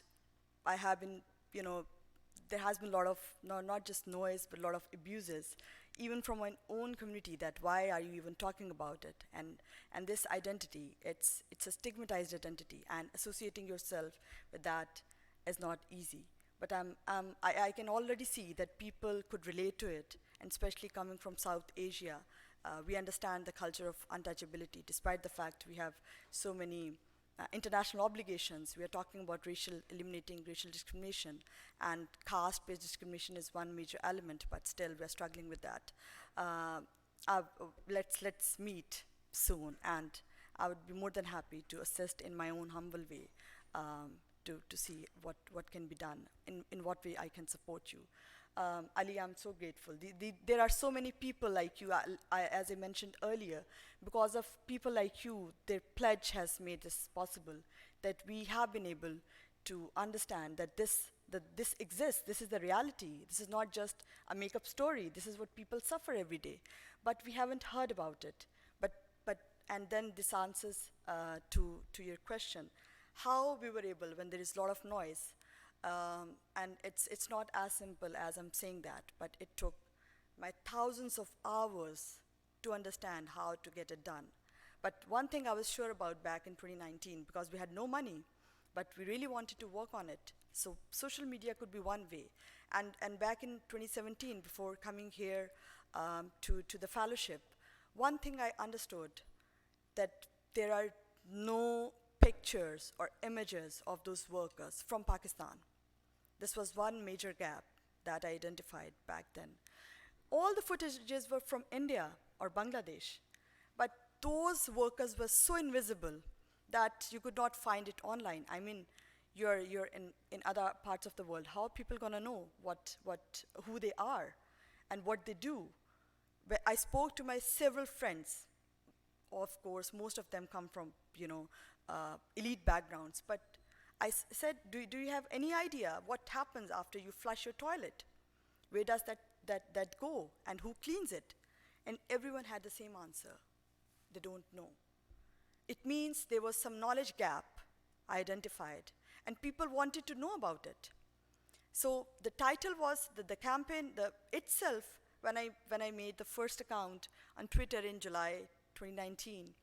[SPEAKER 7] I have been, there has been a lot of, not just noise, but a lot of abuses, even from my own community, that why are you even talking about it? And this identity, it's a stigmatized identity, and associating yourself with that is not easy. But I can already see that people could relate to it, and especially coming from South Asia, we understand the culture of untouchability, despite the fact we have so many international obligations. We are talking about eliminating racial discrimination, and caste-based discrimination is one major element, but still we're struggling with that. Let's meet soon, and I would be more than happy to assist in my own humble way to see what can be done, in what way I can support you. Ali, I'm so grateful. There are so many people like you, as I mentioned earlier. Because of people like you, their pledge has made this possible, that we have been able to understand that this exists, this is the reality. This is not just a make-up story. This is what people suffer every day. But we haven't heard about it. And then this answers to your question. How we were able, when there is a lot of noise, and it's not as simple as I'm saying that, but it took my thousands of hours to understand how to get it done. But one thing I was sure about back in 2019, because we had no money, but we really wanted to work on it. So social media could be one way. And back in 2017, before coming here to the fellowship, one thing I understood, that there are no pictures or images of those workers from Pakistan. This was one major gap that I identified back then. All the footages were from India or Bangladesh, but those workers were so invisible that you could not find it online. I mean, you're in other parts of the world. How are people going to know who they are and what they do? I spoke to my several friends. Of course, most of them come from, elite backgrounds. But I said, do you have any idea what happens after you flush your toilet? Where does that go? And who cleans it? And everyone had the same answer. They don't know. It means there was some knowledge gap I identified, and people wanted to know about it. So the title was the campaign itself. When I made the first account on Twitter in July 2019,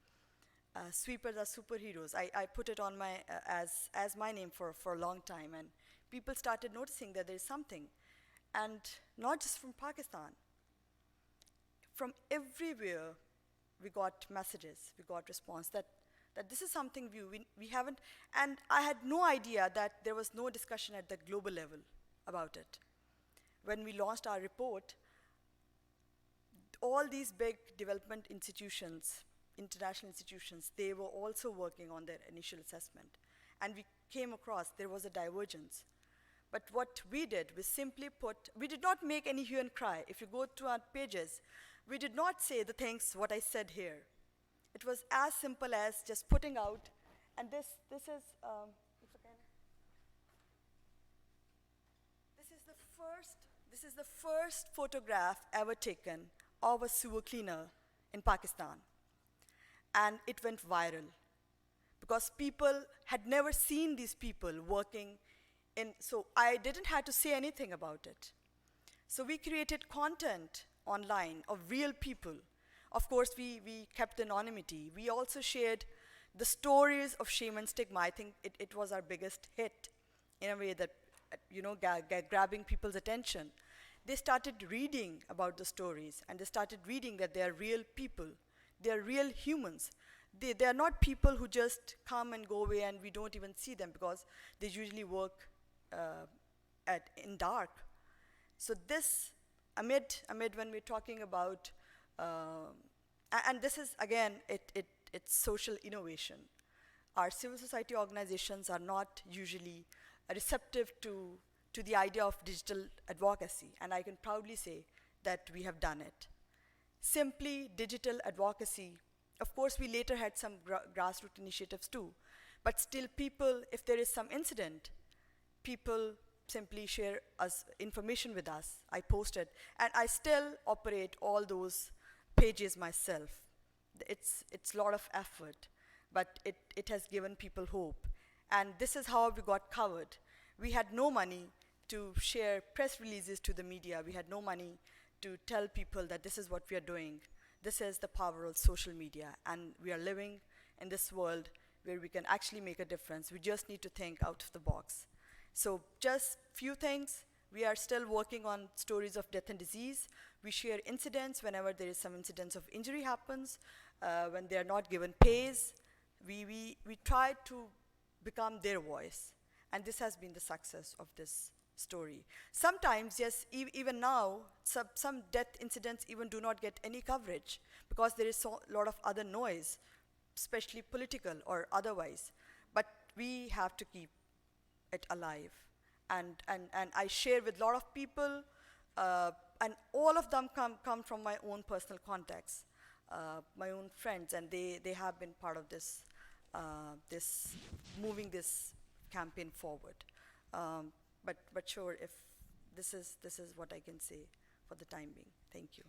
[SPEAKER 7] sweepers are superheroes. I put it on my as my name for a long time, and people started noticing that there's something, and not just from Pakistan. From everywhere, we got messages, we got response that this is something we haven't, and I had no idea that there was no discussion at the global level about it. When we launched our report, all these big development institutions, international institutions, they were also working on their initial assessment. And we came across there was a divergence. But what we did, we did not make any hue and cry. If you go to our pages, we did not say the things what I said here. It was as simple as just putting out, and this is, if I can, this is the first photograph ever taken of a sewer cleaner in Pakistan. And it went viral because people had never seen these people working so I didn't have to say anything about it. So we created content online of real people. Of course, we kept anonymity. We also shared the stories of shame and stigma. I think it was our biggest hit in a way that, grabbing people's attention. They started reading about the stories, and they started reading that they are real people. They are real humans. They are not people who just come and go away and we don't even see them because they usually work in dark. So this, amid when we're talking about, and this is, again, it's social innovation. Our civil society organizations are not usually receptive to the idea of digital advocacy, and I can proudly say that we have done it. Simply digital advocacy. Of course, we later had some grassroots initiatives too, but still people, if there is some incident, people simply share information with us. I posted, and I still operate all those pages myself. It's a lot of effort, but it has given people hope. And this is how we got covered. We had no money to share press releases to the media. We had no money to tell people that this is what we are doing. This is the power of social media, and we are living in this world where we can actually make a difference. We just need to think out of the box. So just few things. We are still working on stories of death and disease. We share incidents whenever there is some incidents of injury happens, when they are not given pays. We try to become their voice, and this has been the success of this story. Sometimes, yes, even now, some death incidents even do not get any coverage because there is a lot of other noise, especially political or otherwise. But we have to keep it alive. And I share with a lot of people, and all of them come from my own personal contacts, my own friends, and they have been part of this, moving this campaign forward. But sure, if this is what I can say for the time being. Thank you.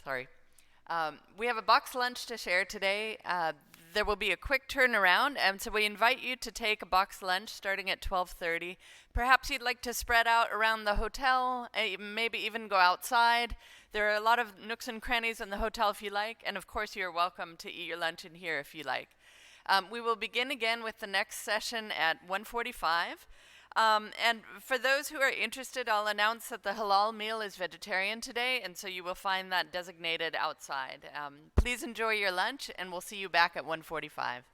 [SPEAKER 1] Sorry. We have a box lunch to share today. There will be a quick turnaround, and so we invite you to take a box lunch starting at 12:30. Perhaps you'd like to spread out around the hotel, maybe even go outside. There are a lot of nooks and crannies in the hotel if you like, and of course you're welcome to eat your lunch in here if you like. We will begin again with the next session at 1:45. And for those who are interested, I'll announce that the halal meal is vegetarian today, and so you will find that designated outside. Please enjoy your lunch, and we'll see you back at 1:45.